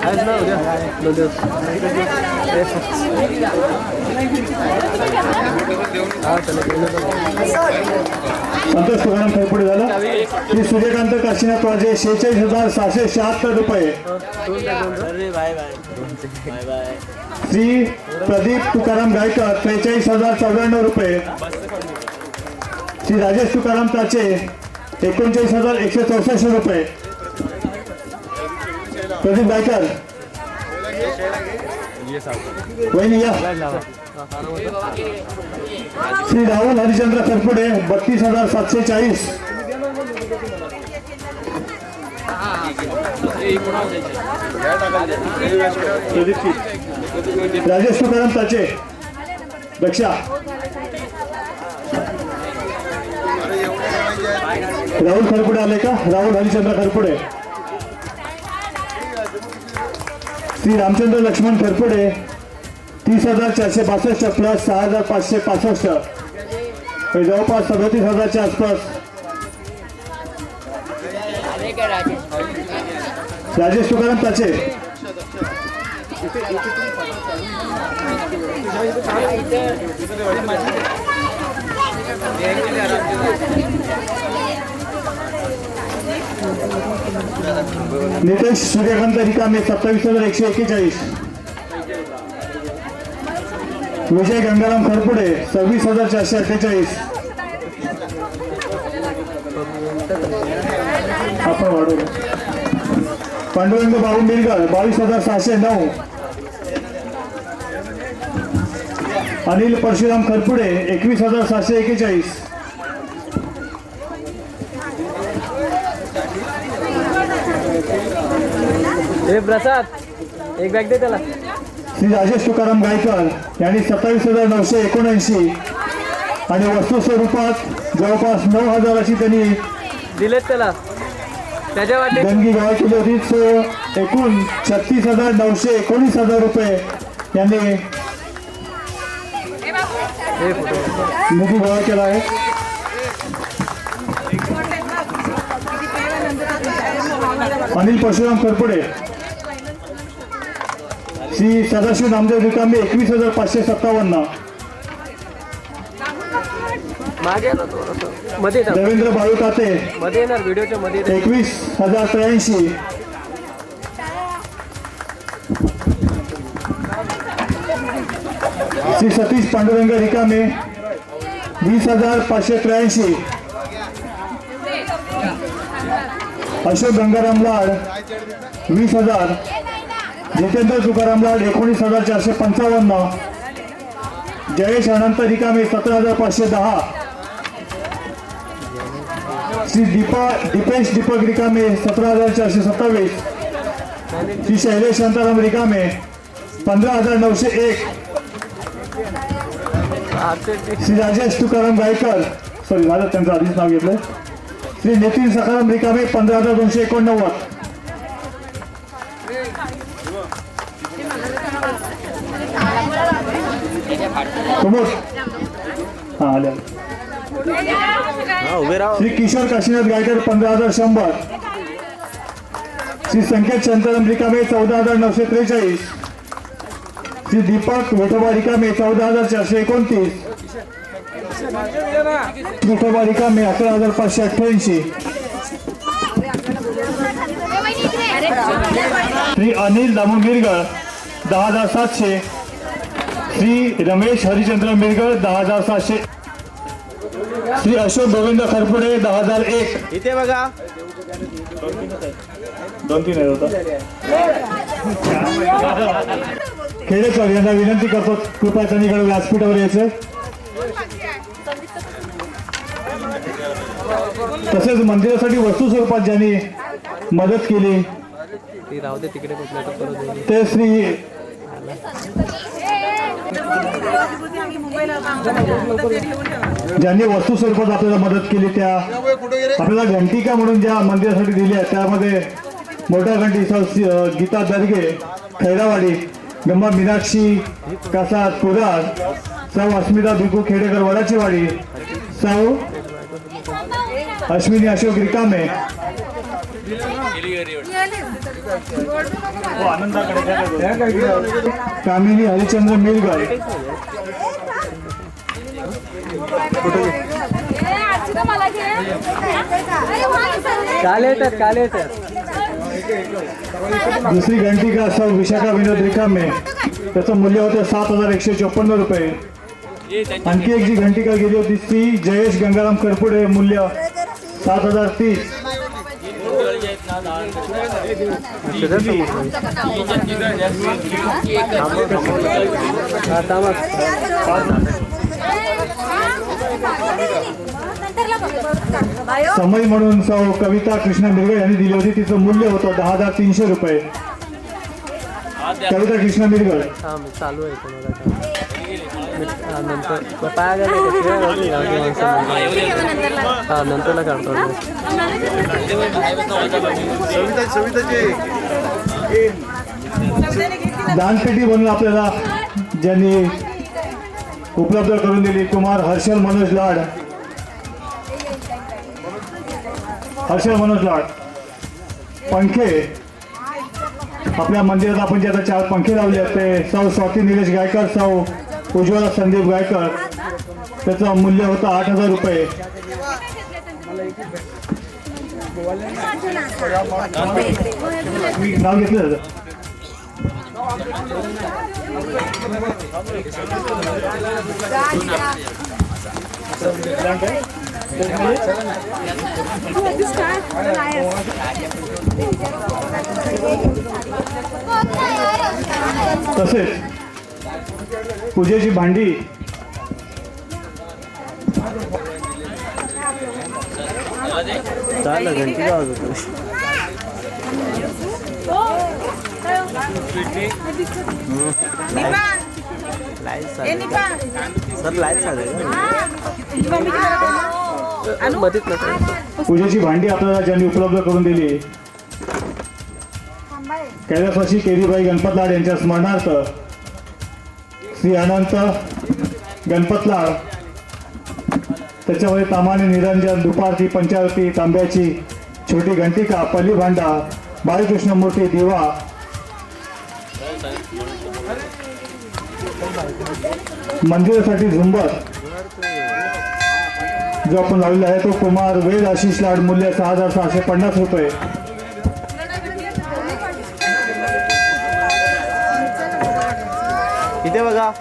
आज ना उद्या 2 दिवस संतोष तुकाराम खरपुडे झालं. श्री सूर्यकांत काशीनाथ वाजे 46,676 रुपये. श्री प्रदीप तुकाराम गायकर 43,094 रुपये. श्री राजेश तुकाराम ताचे 39,164 रुपये. प्रदीप गायकर वहिनी या. श्री राहुल हरिचंद्र खरपुडे 32,740. राजेश तुकाराम ताचे दक्षा. राहुल खरपुडे आले का? राहुल हरिचंद्र खरपुडे. श्री रामचंद्र लक्ष्मण खरपुडे 30,462 प्लस 6,565 हे जवळपास 37,000च्या आसपास. राजेश तुकाराम ताचे नितेश सूर्यकांत रिकामे 27,141. विजय गंगाराम खरपुडे 26,448. आपण वाढवलं. पांडुरंग बाबू मिरगर 22,609. अनिल परशुराम खरपुडे 21,741. हे प्रसाद एक बॅग दे त्याला. श्री राजेश तुकाराम गायकर यांनी 27,979 आणि वस्तू स्वरूपात जवळपास 9,000 अशी त्यांनी दिलेत त्याला त्याच्या वाटे. देणगी गोळा केली होती. एकूण 36,919 रुपये यांनी निधी गोळा केला आहे. अनिल परशुराम खरपुडे. श्री सदाशिव नामदेव रिकामे 21,557. मागे ना तो मध्ये येणार. देवेंद्र बाळू काते मध्ये येणार व्हिडिओच्या मध्ये 21,083. श्री सतीश पांडुरंग रिकामे 20,583. अशोक गंगाराम लाड 20,000. जितेंद्र तुकाराम लाड 19,455. जयेश अनंत रिकामे 17,510. श्री दीपेश दीपक रिकामे 17,427. श्री शैलेश शांताराम रिकामे 15,901. श्री राजेश तुकाराम गायकर सॉरी झालं त्यांचं आधीच नाव घेतलंय. श्री नितीन सखाराम रिकामे 15,289. समोर हा आले. श्री किशोर काशीनाथ गायकर 15,100. श्री संकेत शांताराम रिकामे 14,943. श्री दीपक विठोबा रिकामे 14,429. विठोबा रिकामे 11,588. श्री अनिल दामू मिरगळ 10,700. श्री रमेश हरिचंद्र मिरगळ 10,700. श्री अशोक गोविंद खरपुडे 10,001. इथे बघा 2-3 आहे होता. खेडेकर यांना विनंती करतो कृपया त्यांनीकडे व्यासपीठावर यायचं. तसेच मंदिरासाठी वस्तू स्वरूपात ज्यांनी मदत केली ती राहू दे तिकडे कुठल्या तर परत येईल. ते श्री ज्यांनी वस्तू स्वरूपात आपल्याला मदत केली त्या आपल्याला घंटिका म्हणून ज्या मंदिरासाठी दिल्या त्यामध्ये मोठ्या घंटी सौ गीता दर्गे खैरावाडी, गंबा मीनाक्षी कासार कुदार, सौ अस्मिता भिकू खेडेकर वडाचीवाडी, सौ अश्विनी अशोक रिकामे, कामिनी हरिचंद्र मिरगर, काले येतात दुसरी घंटिका सौ विशाखा विनोद रिकामे, त्याचं मूल्य होतं 7,154 रुपये. आणखी एक जी घंटिका गेली होती ती जयेश गंगाराम करपुडे, मूल्य 7,030. समय म्हणून सौ कविता कृष्ण मिरगे यांनी दिली होती, तिचं मूल्य होतं 10,300 रुपये. कविता कृष्ण मिरगर चालू आहे नंतर पाया गेले नंतरला काढतो. दानपेटी म्हणून आपल्याला ज्यांनी उपलब्ध करून दिली कुमार हर्षल मनोज लाड, पंखे आपल्या मंदिरात आपण जे आता 4 पंखे लावले आहेत ते सौ स्वाती निलेश गायकर, सौ उज्ज्वला संदीप गायकर, त्याचं मूल्य होतं 8,000 रुपये. नाव घेतलं तसेच पूजेची भांडी पूजेची भांडी आपल्याला ज्यांनी उपलब्ध करून दिली कैलासवासी केरीबाई गणपत लाड यांच्या स्मरणार्थ श्री अनंत गणपत लाड, त्याच्यामध्ये तामाने निरंजन, दुपारची पंचारती, तांब्याची छोटी घंटिका, पल्ली भांडा, बाळकृष्ण मूर्ती, दिवा, मंदिरासाठी झुंबर जो आपण लावलेला आहे तो कुमार वेद आशिष लाड, मूल्य 6,650 रुपये. इथे बघा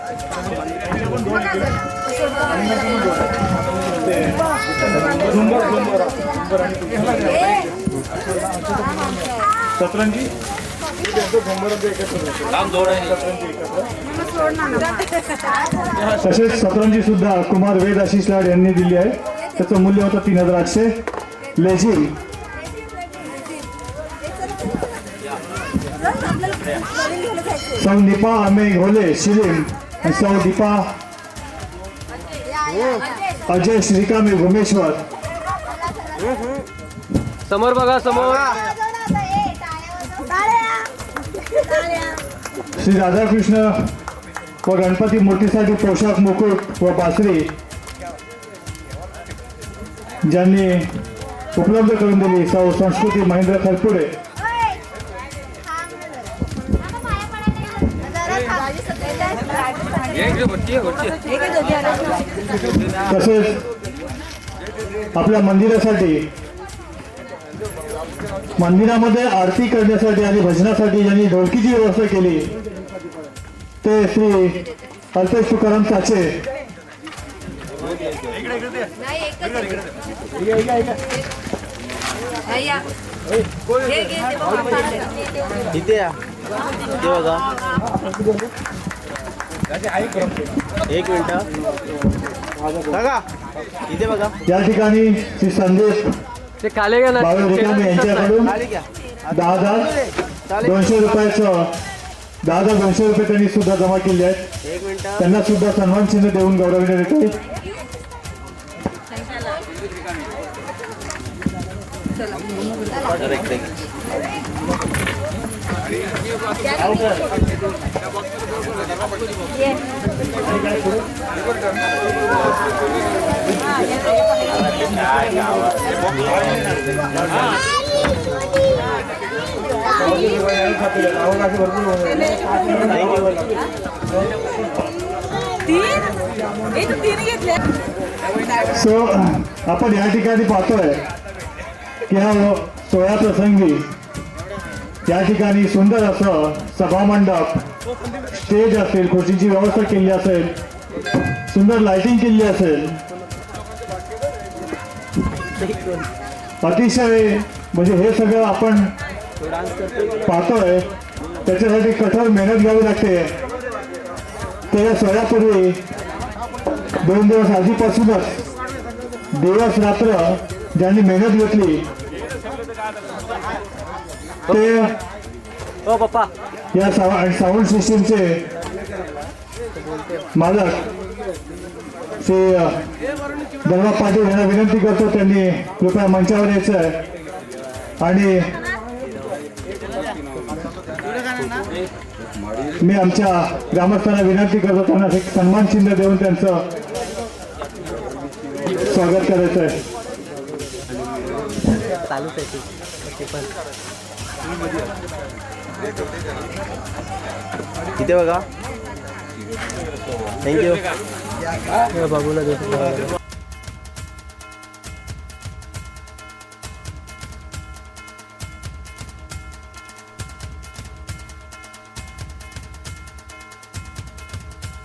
सतरंजी तसेच सतरंजी सुद्धा कुमार वेद आशिष लाड यांनी दिली आहे, त्याचं मूल्य होतं 3,800. लेझिम सौ निपा अमे घोले शिलीम, सौ दीपा अजय श्रीकामे भुमेश्वर. समोर बघा समोर. श्री राधाकृष्ण व गणपती मूर्तीसाठी पोशाख, मुकुट व बासरी ज्यांनी उपलब्ध करून दिली सौ संस्कृती महेंद्र खरपुडे. तसेच आपल्या मंदिरासाठी मंदिरामध्ये आरती करण्यासाठी आणि भजनासाठी ज्यांनी ढोलकीची व्यवस्था केली ते श्री अल्पेश तुकाराम चाचे. इथे या इथे बघा एक मिनिट बघा इथे बघा या ठिकाणी श्री संदेश ते खाली घ्या ना बावळे रिकामे यांच्याकडून खाली घ्या 10,200 रुपयाचं 10,200 रुपये त्यांनी सुद्धा जमा केले आहेत. एक मिनिट त्यांना सुद्धा सन्मान चिन्ह देऊन गौरवण्यात येते. सो आपण या ठिकाणी पाहतोय की हा सोहळा प्रसंगी या ठिकाणी सुंदर असं सभामंडप, स्टेज असेल, खुर्चीची व्यवस्था केली असेल, सुंदर लाइटिंग केली असेल. अतिशय म्हणजे हे सगळं आपण पाहतोय त्याच्यासाठी कठोर मेहनत घ्यावी लागते. ते या सोहळ्यापूर्वी 2 दिवस आधीपासूनच दिवस रात्र ज्यांनी मेहनत घेतली ते हो पप्पा या साऊंड सिस्टीमचे मालक श्री धर्मा पाटील यांना विनंती करतो त्यांनी कृपया मंचावर यायचं आहे. आणि मी आमच्या ग्रामस्थांना विनंती करतो त्यांना एक सन्मान चिन्ह देऊन त्यांचं स्वागत करायचं आहे. चालूच आहे ते पण इथे बघा थँक्यू बाबूला देतो.